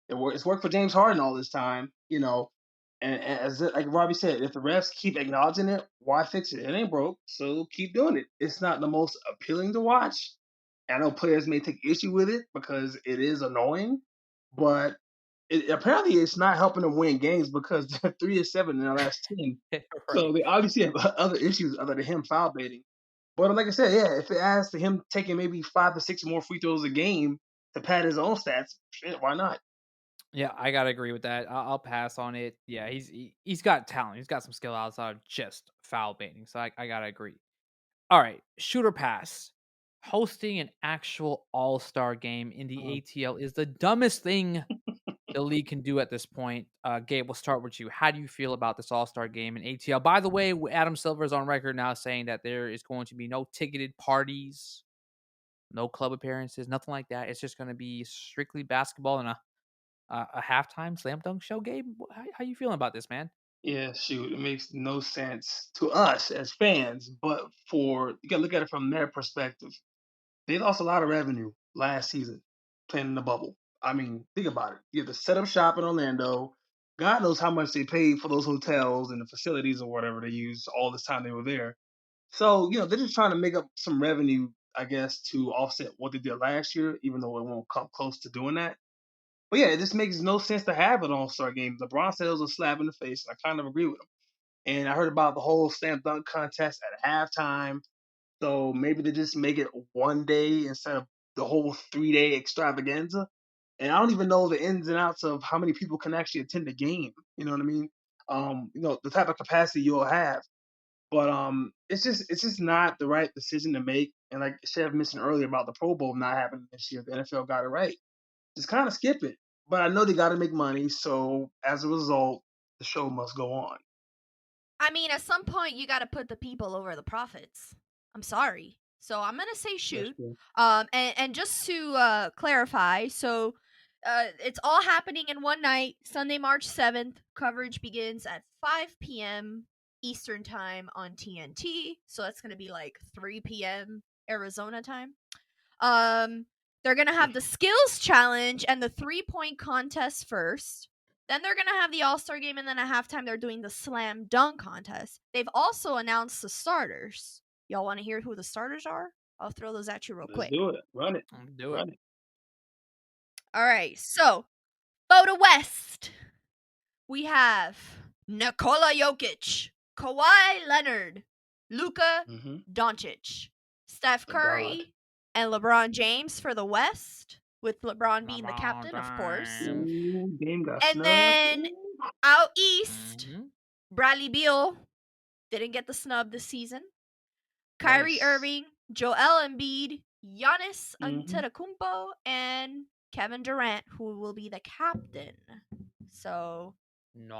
It's worked for James Harden all this time, And like Rhoby said, if the refs keep acknowledging it, why fix it? It ain't broke, so keep doing it. It's not the most appealing to watch. I know players may take issue with it because it is annoying, but apparently it's not helping them win games because they're 3-7 in their last 10. Right. So they obviously have other issues other than him foul baiting. But like I said, yeah, if it adds to him taking maybe 5 to 6 more free throws a game to pad his own stats, shit, why not? Yeah, I gotta agree with that. I'll pass on it. Yeah, he's got talent. He's got some skill outside of just foul baiting. So I gotta agree. All right, shoot or pass. Hosting an actual all-star game in the ATL is the dumbest thing the league can do at this point. Gabe, we'll start with you. How do you feel about this all-star game in ATL? By the way, Adam Silver is on record now saying that there is going to be no ticketed parties, no club appearances, nothing like that. It's just going to be strictly basketball and a halftime slam dunk show. Gabe, how you feeling about this, man? Yeah, shoot, it makes no sense to us as fans, but you gotta look at it from their perspective. They lost a lot of revenue last season playing in the bubble. I mean, think about it. You have to set up shop in Orlando. God knows how much they paid for those hotels and the facilities or whatever they used all this time they were there. So, they're just trying to make up some revenue, I guess, to offset what they did last year, even though it won't come close to doing that. But yeah, it just makes no sense to have an all-star game. LeBron said it was a slap in the face, and I kind of agree with him. And I heard about the whole slam dunk contest at halftime. So maybe they just make it one day instead of the whole 3-day extravaganza. And I don't even know the ins and outs of how many people can actually attend the game. You know what I mean? The type of capacity you'll have. But it's just not the right decision to make. And like Chev mentioned earlier about the Pro Bowl not happening this year, the NFL got it right. Just kind of skip it. But I know they got to make money, so as a result, the show must go on. I mean, at some point, you got to put the people over the profits. I'm sorry. So I'm gonna say shoot. And just to clarify, so it's all happening in one night, Sunday, March 7th. Coverage begins at 5 p.m. Eastern time on TNT. So that's gonna be like 3 p.m. Arizona time. They're gonna have the skills challenge and the 3-point contest first. Then they're gonna have the All-Star game, and then at halftime they're doing the slam dunk contest. They've also announced the starters. Y'all want to hear who the starters are? I'll throw those at you real quick. Do it. Run it. Do it. All right. So, go to West. We have Nikola Jokic, Kawhi Leonard, Luka Doncic, Steph Curry, and LeBron James for the West, with LeBron being the captain, of course. Ooh, and then out east, Bradley Beal didn't get the snub this season. Kyrie Irving, Joel Embiid, Giannis Antetokounmpo, and Kevin Durant, who will be the captain. So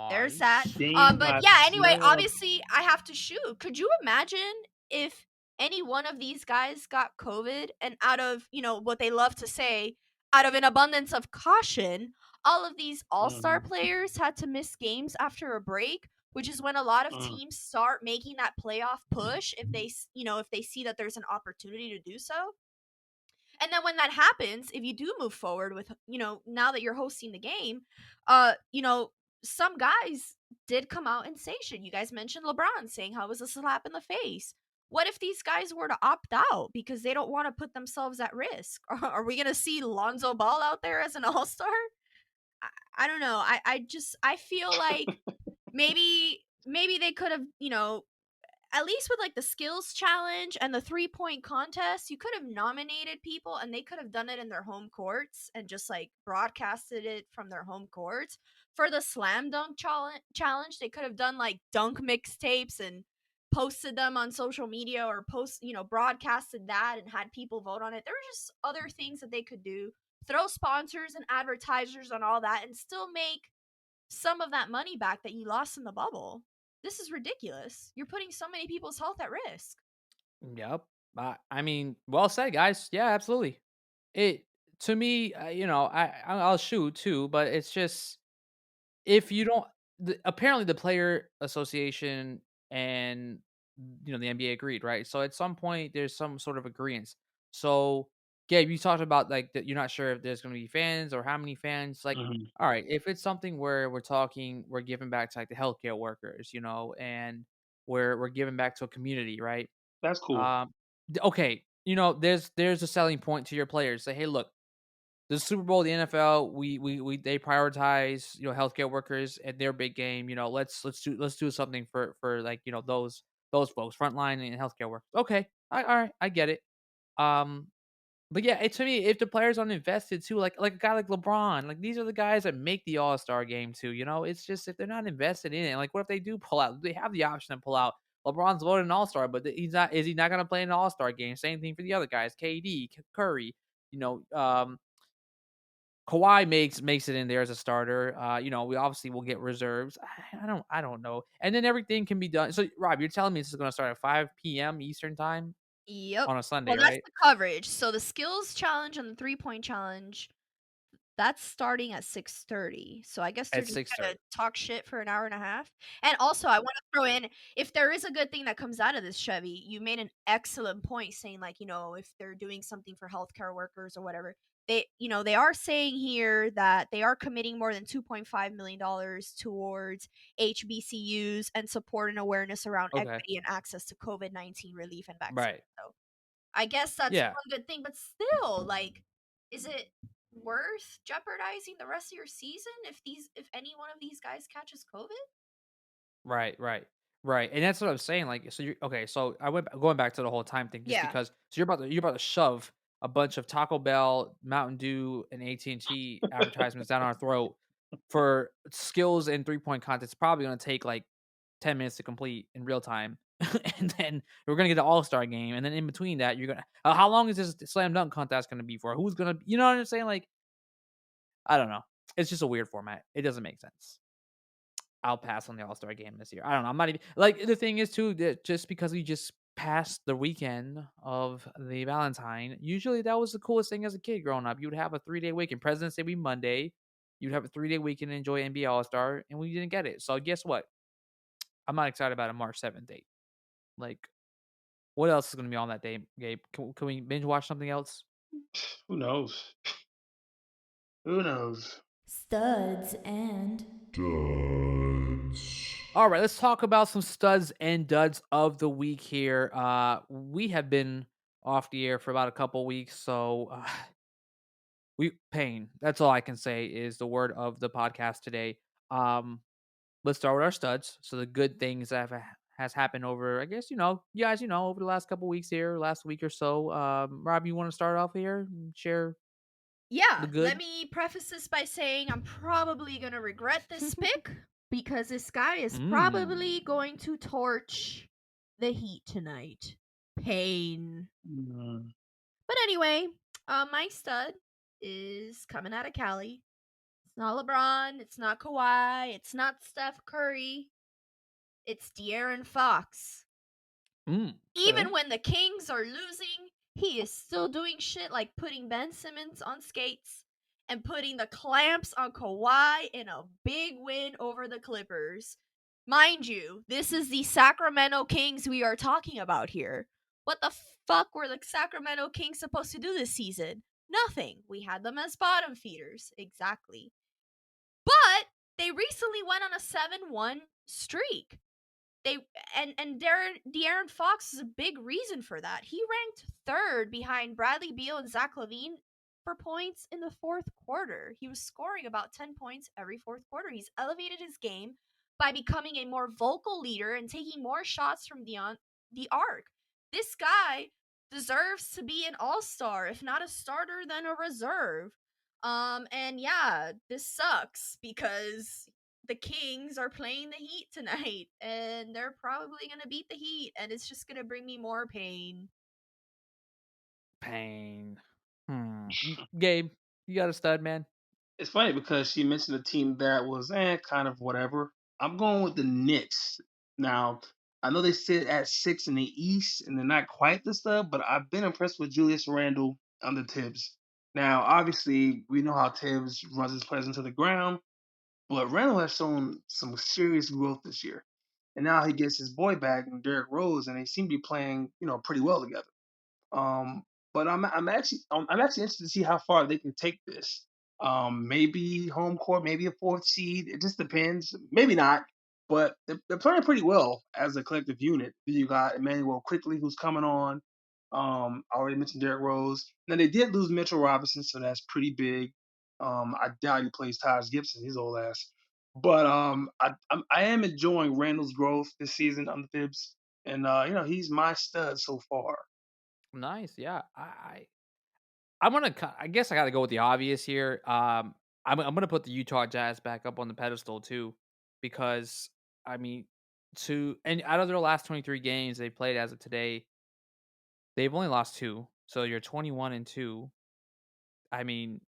there's that. But yeah, anyway, obviously I have to shoot. Could you imagine if any one of these guys got COVID and out of, what they love to say, out of an abundance of caution, all of these all-star players had to miss games after a break, which is when a lot of teams start making that playoff push if they see that there's an opportunity to do so. And then when that happens, if you do move forward with, now that you're hosting the game, some guys did come out and say shit. You guys mentioned LeBron saying how it was a slap in the face. What if these guys were to opt out because they don't want to put themselves at risk? Are we going to see Lonzo Ball out there as an all-star? I don't know. I feel like maybe they could have, at least with like the skills challenge and the 3-point contest, you could have nominated people and they could have done it in their home courts and just like broadcasted it from their home courts. For the slam dunk challenge, they could have done like dunk mixtapes and posted them on social media or broadcasted that and had people vote on it. There were just other things that they could do. Throw sponsors and advertisers on all that and still make some of that money back that you lost in the bubble. This is ridiculous. You're putting so many people's health at risk. Yep. I mean, well said, guys. Yeah, absolutely. To me, I'll shoot too, but it's just if you don't. Apparently, the player association and the NBA agreed, right? So at some point, there's some sort of agreement. So, Gabe, you talked about like that you're not sure if there's going to be fans or how many fans. Like, all right, if it's something where we're giving back to like the healthcare workers, and we're giving back to a community, right? That's cool. Okay, there's a selling point to your players. Say, hey, look, the Super Bowl, the NFL, we they prioritize healthcare workers and their big game. Let's do something for like those folks, frontline and healthcare workers. Okay, all right, I get it. But yeah, to me, if the players aren't invested too, like a guy like LeBron, like these are the guys that make the All-Star game too. It's just if they're not invested in it, like what if they do pull out? They have the option to pull out. LeBron's voted an All-Star, but he's not. Is he not going to play in an All-Star game? Same thing for the other guys, KD, Curry. Kawhi makes it in there as a starter. We obviously will get reserves. I don't know. And then everything can be done. So, Rob, you're telling me this is going to start at 5 p.m. Eastern time? Yep. On a Sunday, well, that's right? the coverage. So the skills challenge and the 3-point challenge, that's starting at 6:30. So I guess they're just gonna talk shit for an hour and a half. And also, I want to throw in, if there is a good thing that comes out of this, Chevy, you made an excellent point saying like, if they're doing something for healthcare workers or whatever, they are saying here that they are committing more than $2.5 million towards HBCUs and support and awareness around equity and access to COVID-19 relief and vaccine. Right. So I guess that's one good thing, but still, like, is it worth jeopardizing the rest of your season if any one of these guys catches COVID? Right. And that's what I'm saying. Like, so you're okay. So going back to the whole time thing, just because. So you're about to shove a bunch of Taco Bell, Mountain Dew, and AT&T advertisements down our throat for skills and 3-point contest. It's probably going to take like 10 minutes to complete in real time. And then we're going to get the All-Star game. And then in between that, you're going to, how long is this slam dunk contest going to be for? Who's going to, you know what I'm saying? Like, I don't know. it's just a weird format. It doesn't make sense. I'll pass on the All-Star game this year. I don't know. I'm not even like the thing is too that just because we just passed the weekend of the Valentine, usually that was the coolest thing as a kid growing up. You would have a 3-day weekend. President's Day would be Monday. You'd have a 3-day weekend to enjoy NBA All-Star, and we didn't get it. So guess what? I'm not excited about a March 7th date. Like, what else is going to be on that day, Gabe? Can we binge watch something else? Who knows? Who knows? Studs and Duds. All right, let's talk about some studs and duds of the week here. We have been off the air for about a couple weeks, so we pain. That's all I can say is the word of the podcast today. Let's start with our studs. So the good things that has happened over, I guess you guys, over the last couple weeks here, last week or so. Rob, you want to start off here and share the yeah, good? let me preface this by saying I'm probably gonna regret this pick because this guy is probably going to torch the Heat tonight. Pain. Mm. But anyway, my stud is coming out of Cali. It's not LeBron. It's not Kawhi. It's not Steph Curry. It's De'Aaron Fox. Even when the Kings are losing, he is still doing shit like putting Ben Simmons on skates and putting the clamps on Kawhi in a big win over the Clippers. Mind you, this is the Sacramento Kings we are talking about here. What the fuck were the Sacramento Kings supposed to do this season? Nothing. We had them as bottom feeders. Exactly. But they recently went on a 7-1 streak. De'Aaron Fox is a big reason for that. He ranked third behind Bradley Beal and Zach LaVine for points in the fourth quarter. He was scoring about 10 points every fourth quarter. He's elevated his game by becoming a more vocal leader and taking more shots from the arc. This guy deserves to be an all-star, if not a starter, then a reserve. And yeah, this sucks because the Kings are playing the Heat tonight, and they're probably going to beat the Heat, and it's just going to bring me more pain. Pain. Gabe, you got a stud, man? It's funny because she mentioned a team that was kind of whatever. I'm going with the Knicks. Now, I know they sit at 6 in the East, and they're not quite the stud, but I've been impressed with Julius Randle under Tibbs. Now, obviously, we know how Tibbs runs his players into the ground, but Randle has shown some serious growth this year. And now he gets his boy back, Derrick Rose, and they seem to be playing, pretty well together. Um, but I'm actually interested to see how far they can take this. Maybe home court, maybe a fourth seed. It just depends. Maybe not, but they're playing pretty well as a collective unit. You got Emmanuel Quickly, who's coming on. I already mentioned Derrick Rose. Now they did lose Mitchell Robinson, so that's pretty big. I doubt he plays Taj Gibson, his old ass. But I am enjoying Randall's growth this season under Thibs, and he's my stud so far. Nice, yeah. I'm gonna. I guess I got to go with the obvious here. I'm gonna put the Utah Jazz back up on the pedestal too, because I mean, and out of their last 23 games they played as of today, they've only lost 2. So you're 21-2. I mean,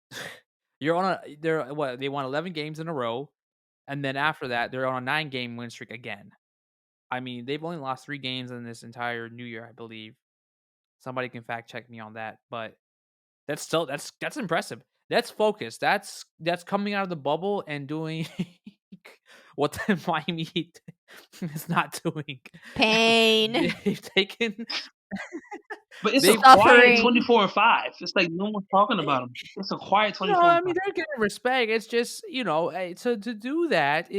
you're on a. They're what they won 11 games in a row, and then after that they're on a 9-game win streak again. I mean, they've only lost 3 games in this entire New Year, I believe. Somebody can fact check me on that, but that's impressive. That's focus. That's coming out of the bubble and doing what the Miami Heat is not doing. Pain. They've taken. But it's a quiet 24-5. It's like no one's talking about them. It's a quiet 24. No, I mean they're getting respect. It's just to do that.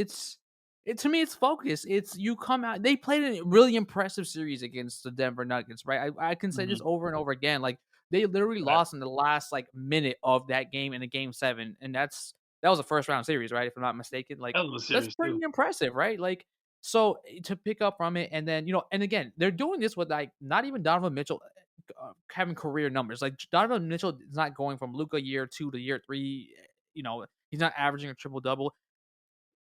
To me, it's focus. It's you come out. They played a really impressive series against the Denver Nuggets, right? I can say this over and over again. Like they literally lost in the last minute of that game in the game 7, and that was a first round series, right? If I'm not mistaken, like that's pretty impressive, right? Like so to pick up from it, and then and again they're doing this with not even Donovan Mitchell having career numbers. Like Donovan Mitchell is not going from Luka year 2 to year 3. He's not averaging a triple double.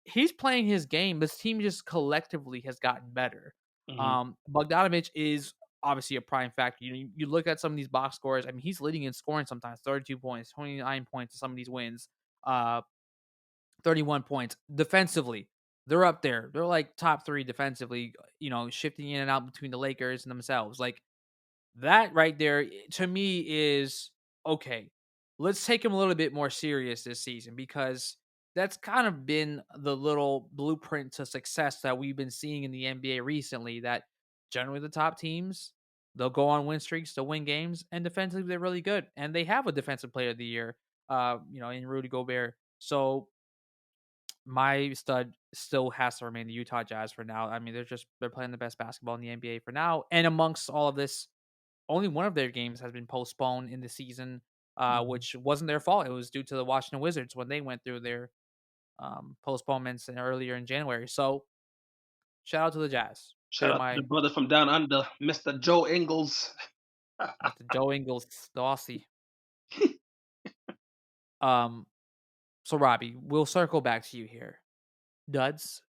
He's playing his game. This team just collectively has gotten better. Bogdanovich is obviously a prime factor. You look at some of these box scores. I mean, he's leading in scoring sometimes, 32 points, 29 points in some of these wins. 31 points. Defensively, they're up there. They're like top 3 defensively, shifting in and out between the Lakers and themselves. Like that right there to me is okay. Let's take them a little bit more serious this season because that's kind of been the little blueprint to success that we've been seeing in the NBA recently. That generally the top teams, they'll go on win streaks to win games, and defensively they're really good, and they have a defensive player of the year, in Rudy Gobert. So my stud still has to remain the Utah Jazz for now. I mean, they're playing the best basketball in the NBA for now, and amongst all of this, only one of their games has been postponed in the season, which wasn't their fault. It was due to the Washington Wizards when they went through their postponements earlier in January. So shout out to the Jazz. Shout They're out to my the brother from down under, Mr. Joe Ingles. Mr. Joe Ingles, the Aussie. So Rhoby, we'll circle back to you here. Duds,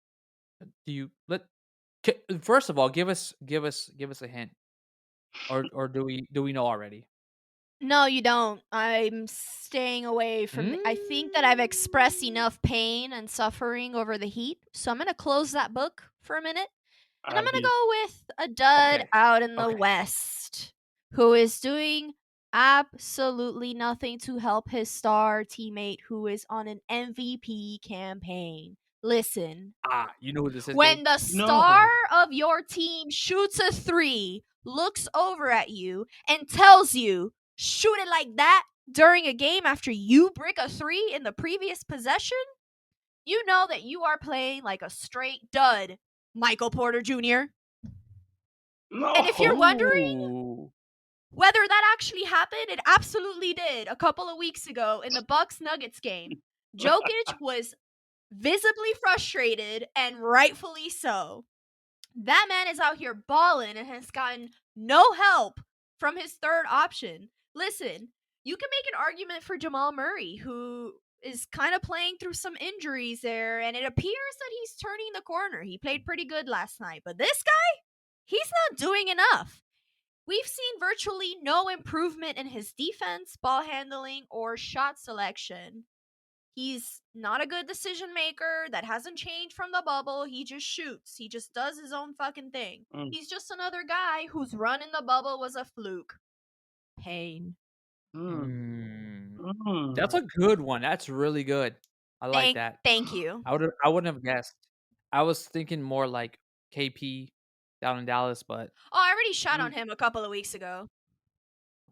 first of all give us a hint, or do we know already? No, you don't. I'm staying away from. I think that I've expressed enough pain and suffering over the Heat, so I'm gonna close that book for a minute, and I'm gonna go with a dud Okay. out in the West, who is doing absolutely nothing to help his star teammate who is on an MVP campaign. Listen, You know who this is, when Gabe? the star of your team shoots a 3, looks over at you, and tells you, shoot it like that during a game after you brick a 3 in the previous possession, you know that you are playing like a straight dud, Michael Porter Jr. No. And if you're wondering whether that actually happened, it absolutely did. A couple of weeks ago in the Bucks Nuggets game, Jokic was visibly frustrated, and rightfully so. That man is out here balling and has gotten no help from his third option. Listen, you can make an argument for Jamal Murray, who is kind of playing through some injuries there, and it appears that he's turning the corner. He played pretty good last night, but this guy, he's not doing enough. We've seen virtually no improvement in his defense, ball handling, or shot selection. He's not a good decision maker. That hasn't changed from the bubble. He just shoots. He just does his own fucking thing. He's just another guy whose run in the bubble was a fluke. Pain. That's a good one. That's really good. I like that. Thank you. I wouldn't have guessed. I was thinking more like KP down in Dallas, but I already shot on him a couple of weeks ago.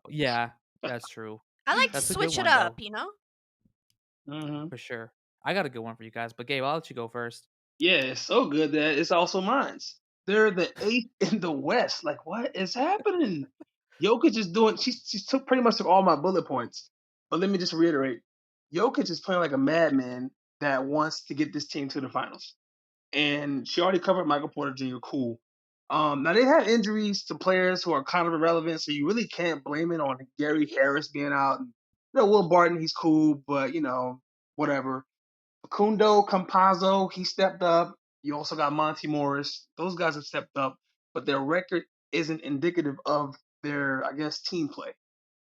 Yeah, that's true. I like That's to a good switch it one, up, though. For sure. I got a good one for you guys, but Gabe, I'll let you go first. Yeah, it's so good that it's also mine. They're the 8th in the West. Like, what is happening? Jokic is doing. She took pretty much all my bullet points. But let me just reiterate: Jokic is playing like a madman that wants to get this team to the finals. And she already covered Michael Porter Jr. Cool. Now they had injuries to players who are kind of irrelevant, so you really can't blame it on Gary Harris being out. And, Will Barton, he's cool, but whatever. Facundo Campazzo, he stepped up. You also got Monty Morris. Those guys have stepped up, but their record isn't indicative of their, I guess, team play.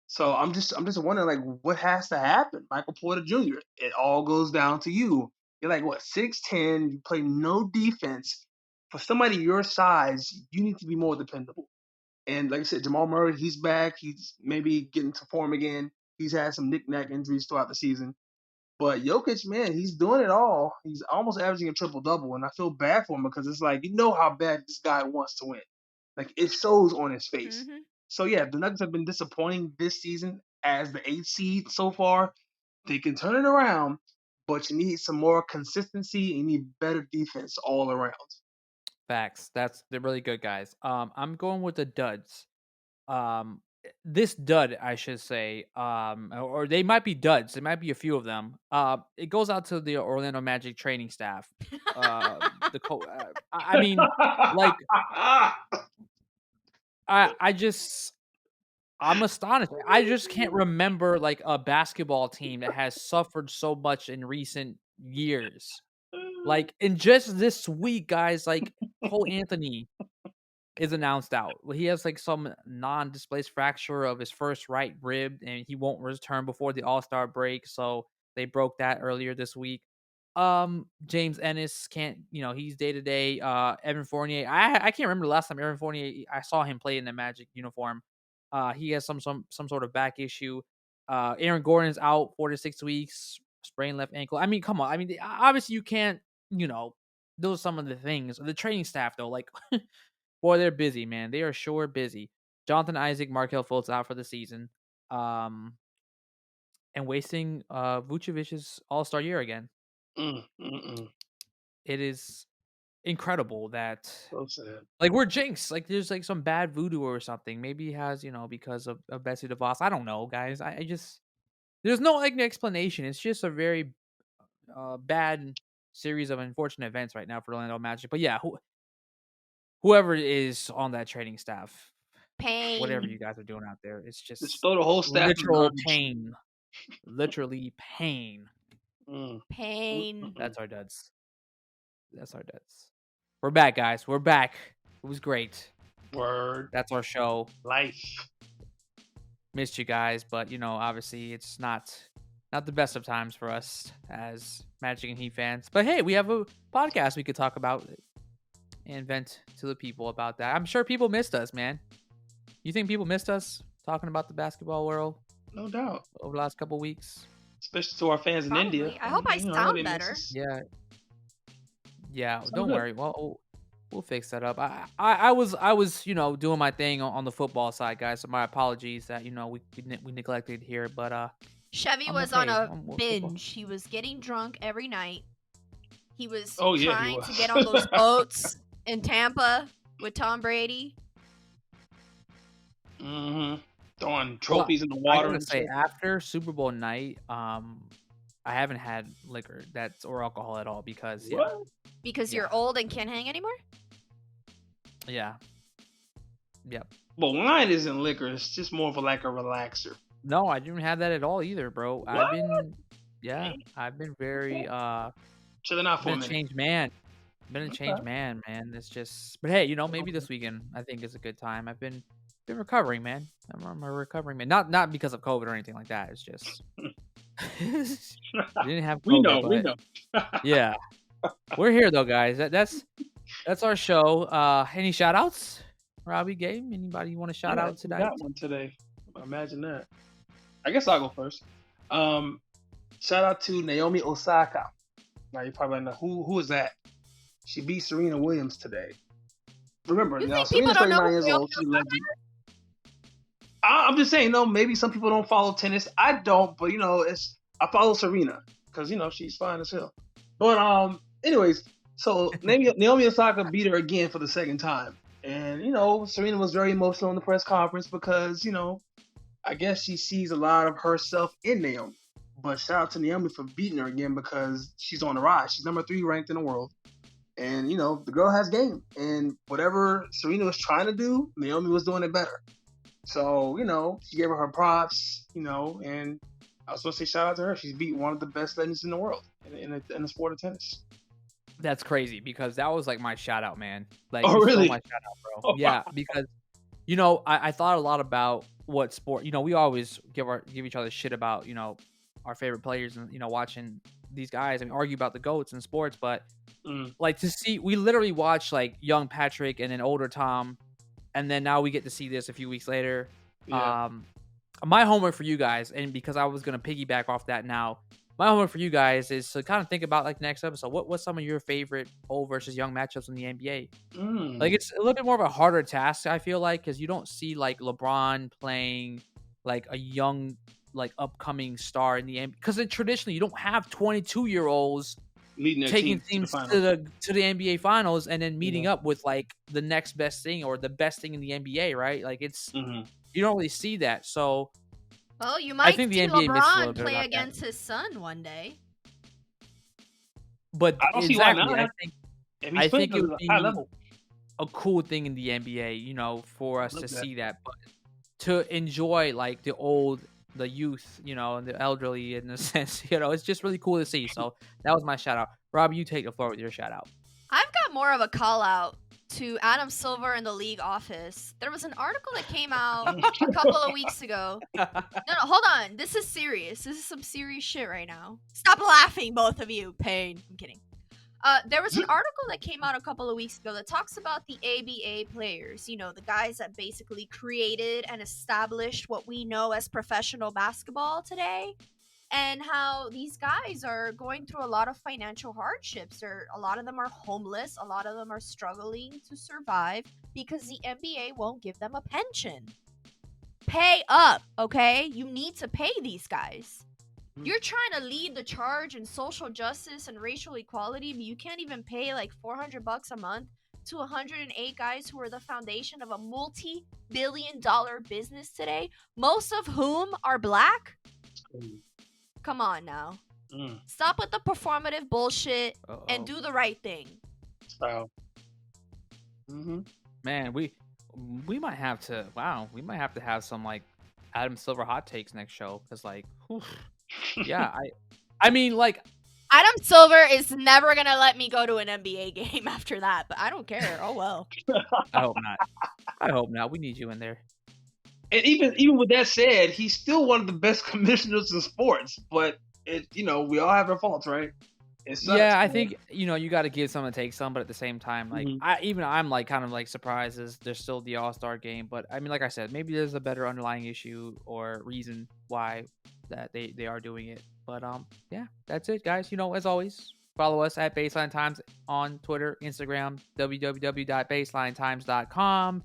So I'm just wondering, like, what has to happen? Michael Porter Jr., it all goes down to you. You're like, what, 6'10", you play no defense. For somebody your size, you need to be more dependable. And like I said, Jamal Murray, he's back. He's maybe getting to form again. He's had some knick-knack injuries throughout the season. But Jokic, man, he's doing it all. He's almost averaging a triple-double, and I feel bad for him because it's like, how bad this guy wants to win. Like, it shows on his face. Mm-hmm. So, yeah, the Nuggets have been disappointing this season as the 8th seed so far. They can turn it around, but you need some more consistency and you need better defense all around. Facts. They're really good guys. I'm going with the duds. This dud, I should say, or they might be duds. There might be a few of them. It goes out to the Orlando Magic training staff. I mean, like, I'm astonished. I just can't remember like a basketball team that has suffered so much in recent years. Like, in just this week, guys, like Cole Anthony is announced out. He has like some non-displaced fracture of his first right rib, and he won't return before the All-Star break. So they broke that earlier this week. James Ennis can't, he's day to day. Evan Fournier, I can't remember the last time Evan Fournier I saw him play in the Magic uniform. He has some sort of back issue. Aaron Gordon's out 4 to 6 weeks, sprained left ankle. I mean, come on. I mean, obviously you can't, those are some of the things. The training staff though, like, boy, they're busy, man. They are sure busy. Jonathan Isaac, Markelle Fultz out for the season. And wasting Vucevic's All-Star year again. It is incredible that so sad. Like we're jinxed. Like there's like some bad voodoo or something. Maybe he has, because of Betsy DeVos. I don't know, guys. I just there's no like explanation. It's just a very bad series of unfortunate events right now for Orlando Magic. But yeah, whoever is on that training staff, pain. whatever you guys are doing out there, it's just throw the whole staff literal pain. Literally pain. Pain. That's our duds. We're back, guys. We're back. It was great. Word. That's our show. Life. Missed you guys, but obviously it's not the best of times for us as Magic and Heat fans. But hey, we have a podcast we could talk about and vent to the people about that. I'm sure people missed us, man. You think people missed us talking about the basketball world? No doubt. Over the last couple of weeks. Especially to our fans in India. I hope I sound better. Yeah. Don't worry. Well, we'll fix that up. I was doing my thing on the football side, guys. So my apologies that we neglected here, but Chevy was on a binge. He was getting drunk every night. He was trying to get on those boats in Tampa with Tom Brady. Throwing trophies in the water. I'm gonna say after Super Bowl night, I haven't had liquor or alcohol at all because because you're old and can't hang anymore. Yeah. Yep. But wine isn't liquor. It's just more of a relaxer. No, I didn't have that at all either, bro. What? I've been very chilling out for a minute. Changed man. Been a changed man. It's just, but hey, maybe this weekend I think is a good time. I've been recovering, man. I'm a recovering man. Not because of COVID or anything like that. It's just I didn't have COVID. We know. Yeah. We're here though, guys. That's our show. Any shout outs? Rhoby, Gabe? Anybody you want to shout out today? I got one today. Imagine that. I guess I'll go first. Shout out to Naomi Osaka. Now you probably know who is that? She beat Serena Williams today. Remember, now Serena's 39 years old. She's a legend. I'm just saying, maybe some people don't follow tennis. I don't, but I follow Serena because she's fine as hell. But anyways, so Naomi Osaka beat her again for the second time, and Serena was very emotional in the press conference because I guess she sees a lot of herself in Naomi. But shout out to Naomi for beating her again because she's on the rise. She's number 3 ranked in the world. And, the girl has game. And whatever Serena was trying to do, Naomi was doing it better. So, she gave her props, and I was supposed to say shout out to her. She's beat one of the best legends in the world in the sport of tennis. That's crazy because that was like my shout out, man. Like, oh, really? My shout out, bro. Yeah, because, I thought a lot about what sport, we always give each other shit about, our favorite players and, watching these guys and argue about the GOATs in sports. But like to see, we literally watched like young Patrick and then older Tom. And then now we get to see this a few weeks later. Yeah. My homework for you guys, and because I was going to piggyback off that now, my homework for you guys is to kind of think about like next episode. What's some of your favorite old versus young matchups in the NBA? Like it's a little bit more of a harder task, I feel like, because you don't see like LeBron playing like a young, like upcoming star in the NBA. Because traditionally you don't have 22-year-olds taking teams to the NBA finals and then meeting up with like the next best thing or the best thing in the NBA, right? Like it's you don't really see that. So well, you might see LeBron play against his son one day. But I don't see why not. I think it would be a cool thing in the NBA, for us to see that. But to enjoy like the youth, and the elderly in a sense, it's just really cool to see. So that was my shout out. Rob, you take the floor with your shout out. I've got more of a call out to Adam Silver in the league office. There was an article that came out a couple of weeks ago. No, hold on. This is serious. This is some serious shit right now. Stop laughing, both of you. Pain. I'm kidding. There was an article that came out a couple of weeks ago that talks about the ABA players. You know, the guys that basically created and established what we know as professional basketball today. And how these guys are going through a lot of financial hardships. A lot of them are homeless. A lot of them are struggling to survive because the NBA won't give them a pension. Pay up, okay? You need to pay these guys. You're trying to lead the charge in social justice and racial equality, but you can't even pay like $400 a month to 108 guys who are the foundation of a multi-billion-dollar business today, most of whom are black. Come on now. Stop with the performative bullshit and do the right thing. Wow. Man, we might have to. Wow, we might have to have some like Adam Silver hot takes next show because like, whew, yeah, I mean like. Adam Silver is never gonna let me go to an NBA game after that, but I don't care. Oh well. I hope not. I hope not. We need you in there. And even with that said, he's still one of the best commissioners in sports. But we all have our faults, right? It sucks, yeah, I think you got to give some and take some, but at the same time, like I'm like kind of like surprised as there's still the All-Star game. But I mean, like I said, maybe there's a better underlying issue or reason why that they are doing it. But yeah, that's it, guys. As always, follow us at Baseline Times on Twitter, Instagram, www.baselinetimes.com.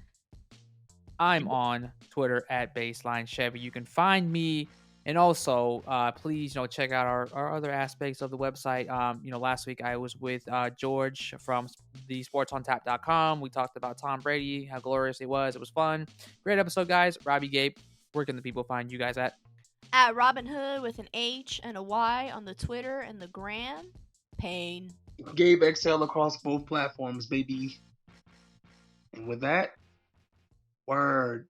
I'm on Twitter at Baseline Chevy. You can find me, and also please check out our other aspects of the website. Last week I was with George from the sportsontap.com. We talked about Tom Brady, how glorious it was. It was fun. Great episode, guys. Rhoby, Gabe, where can the people find you guys at? At Robin Hood with an H and a Y on the Twitter and the gram. Pain. Gabe XL across both platforms, baby. And with that, word.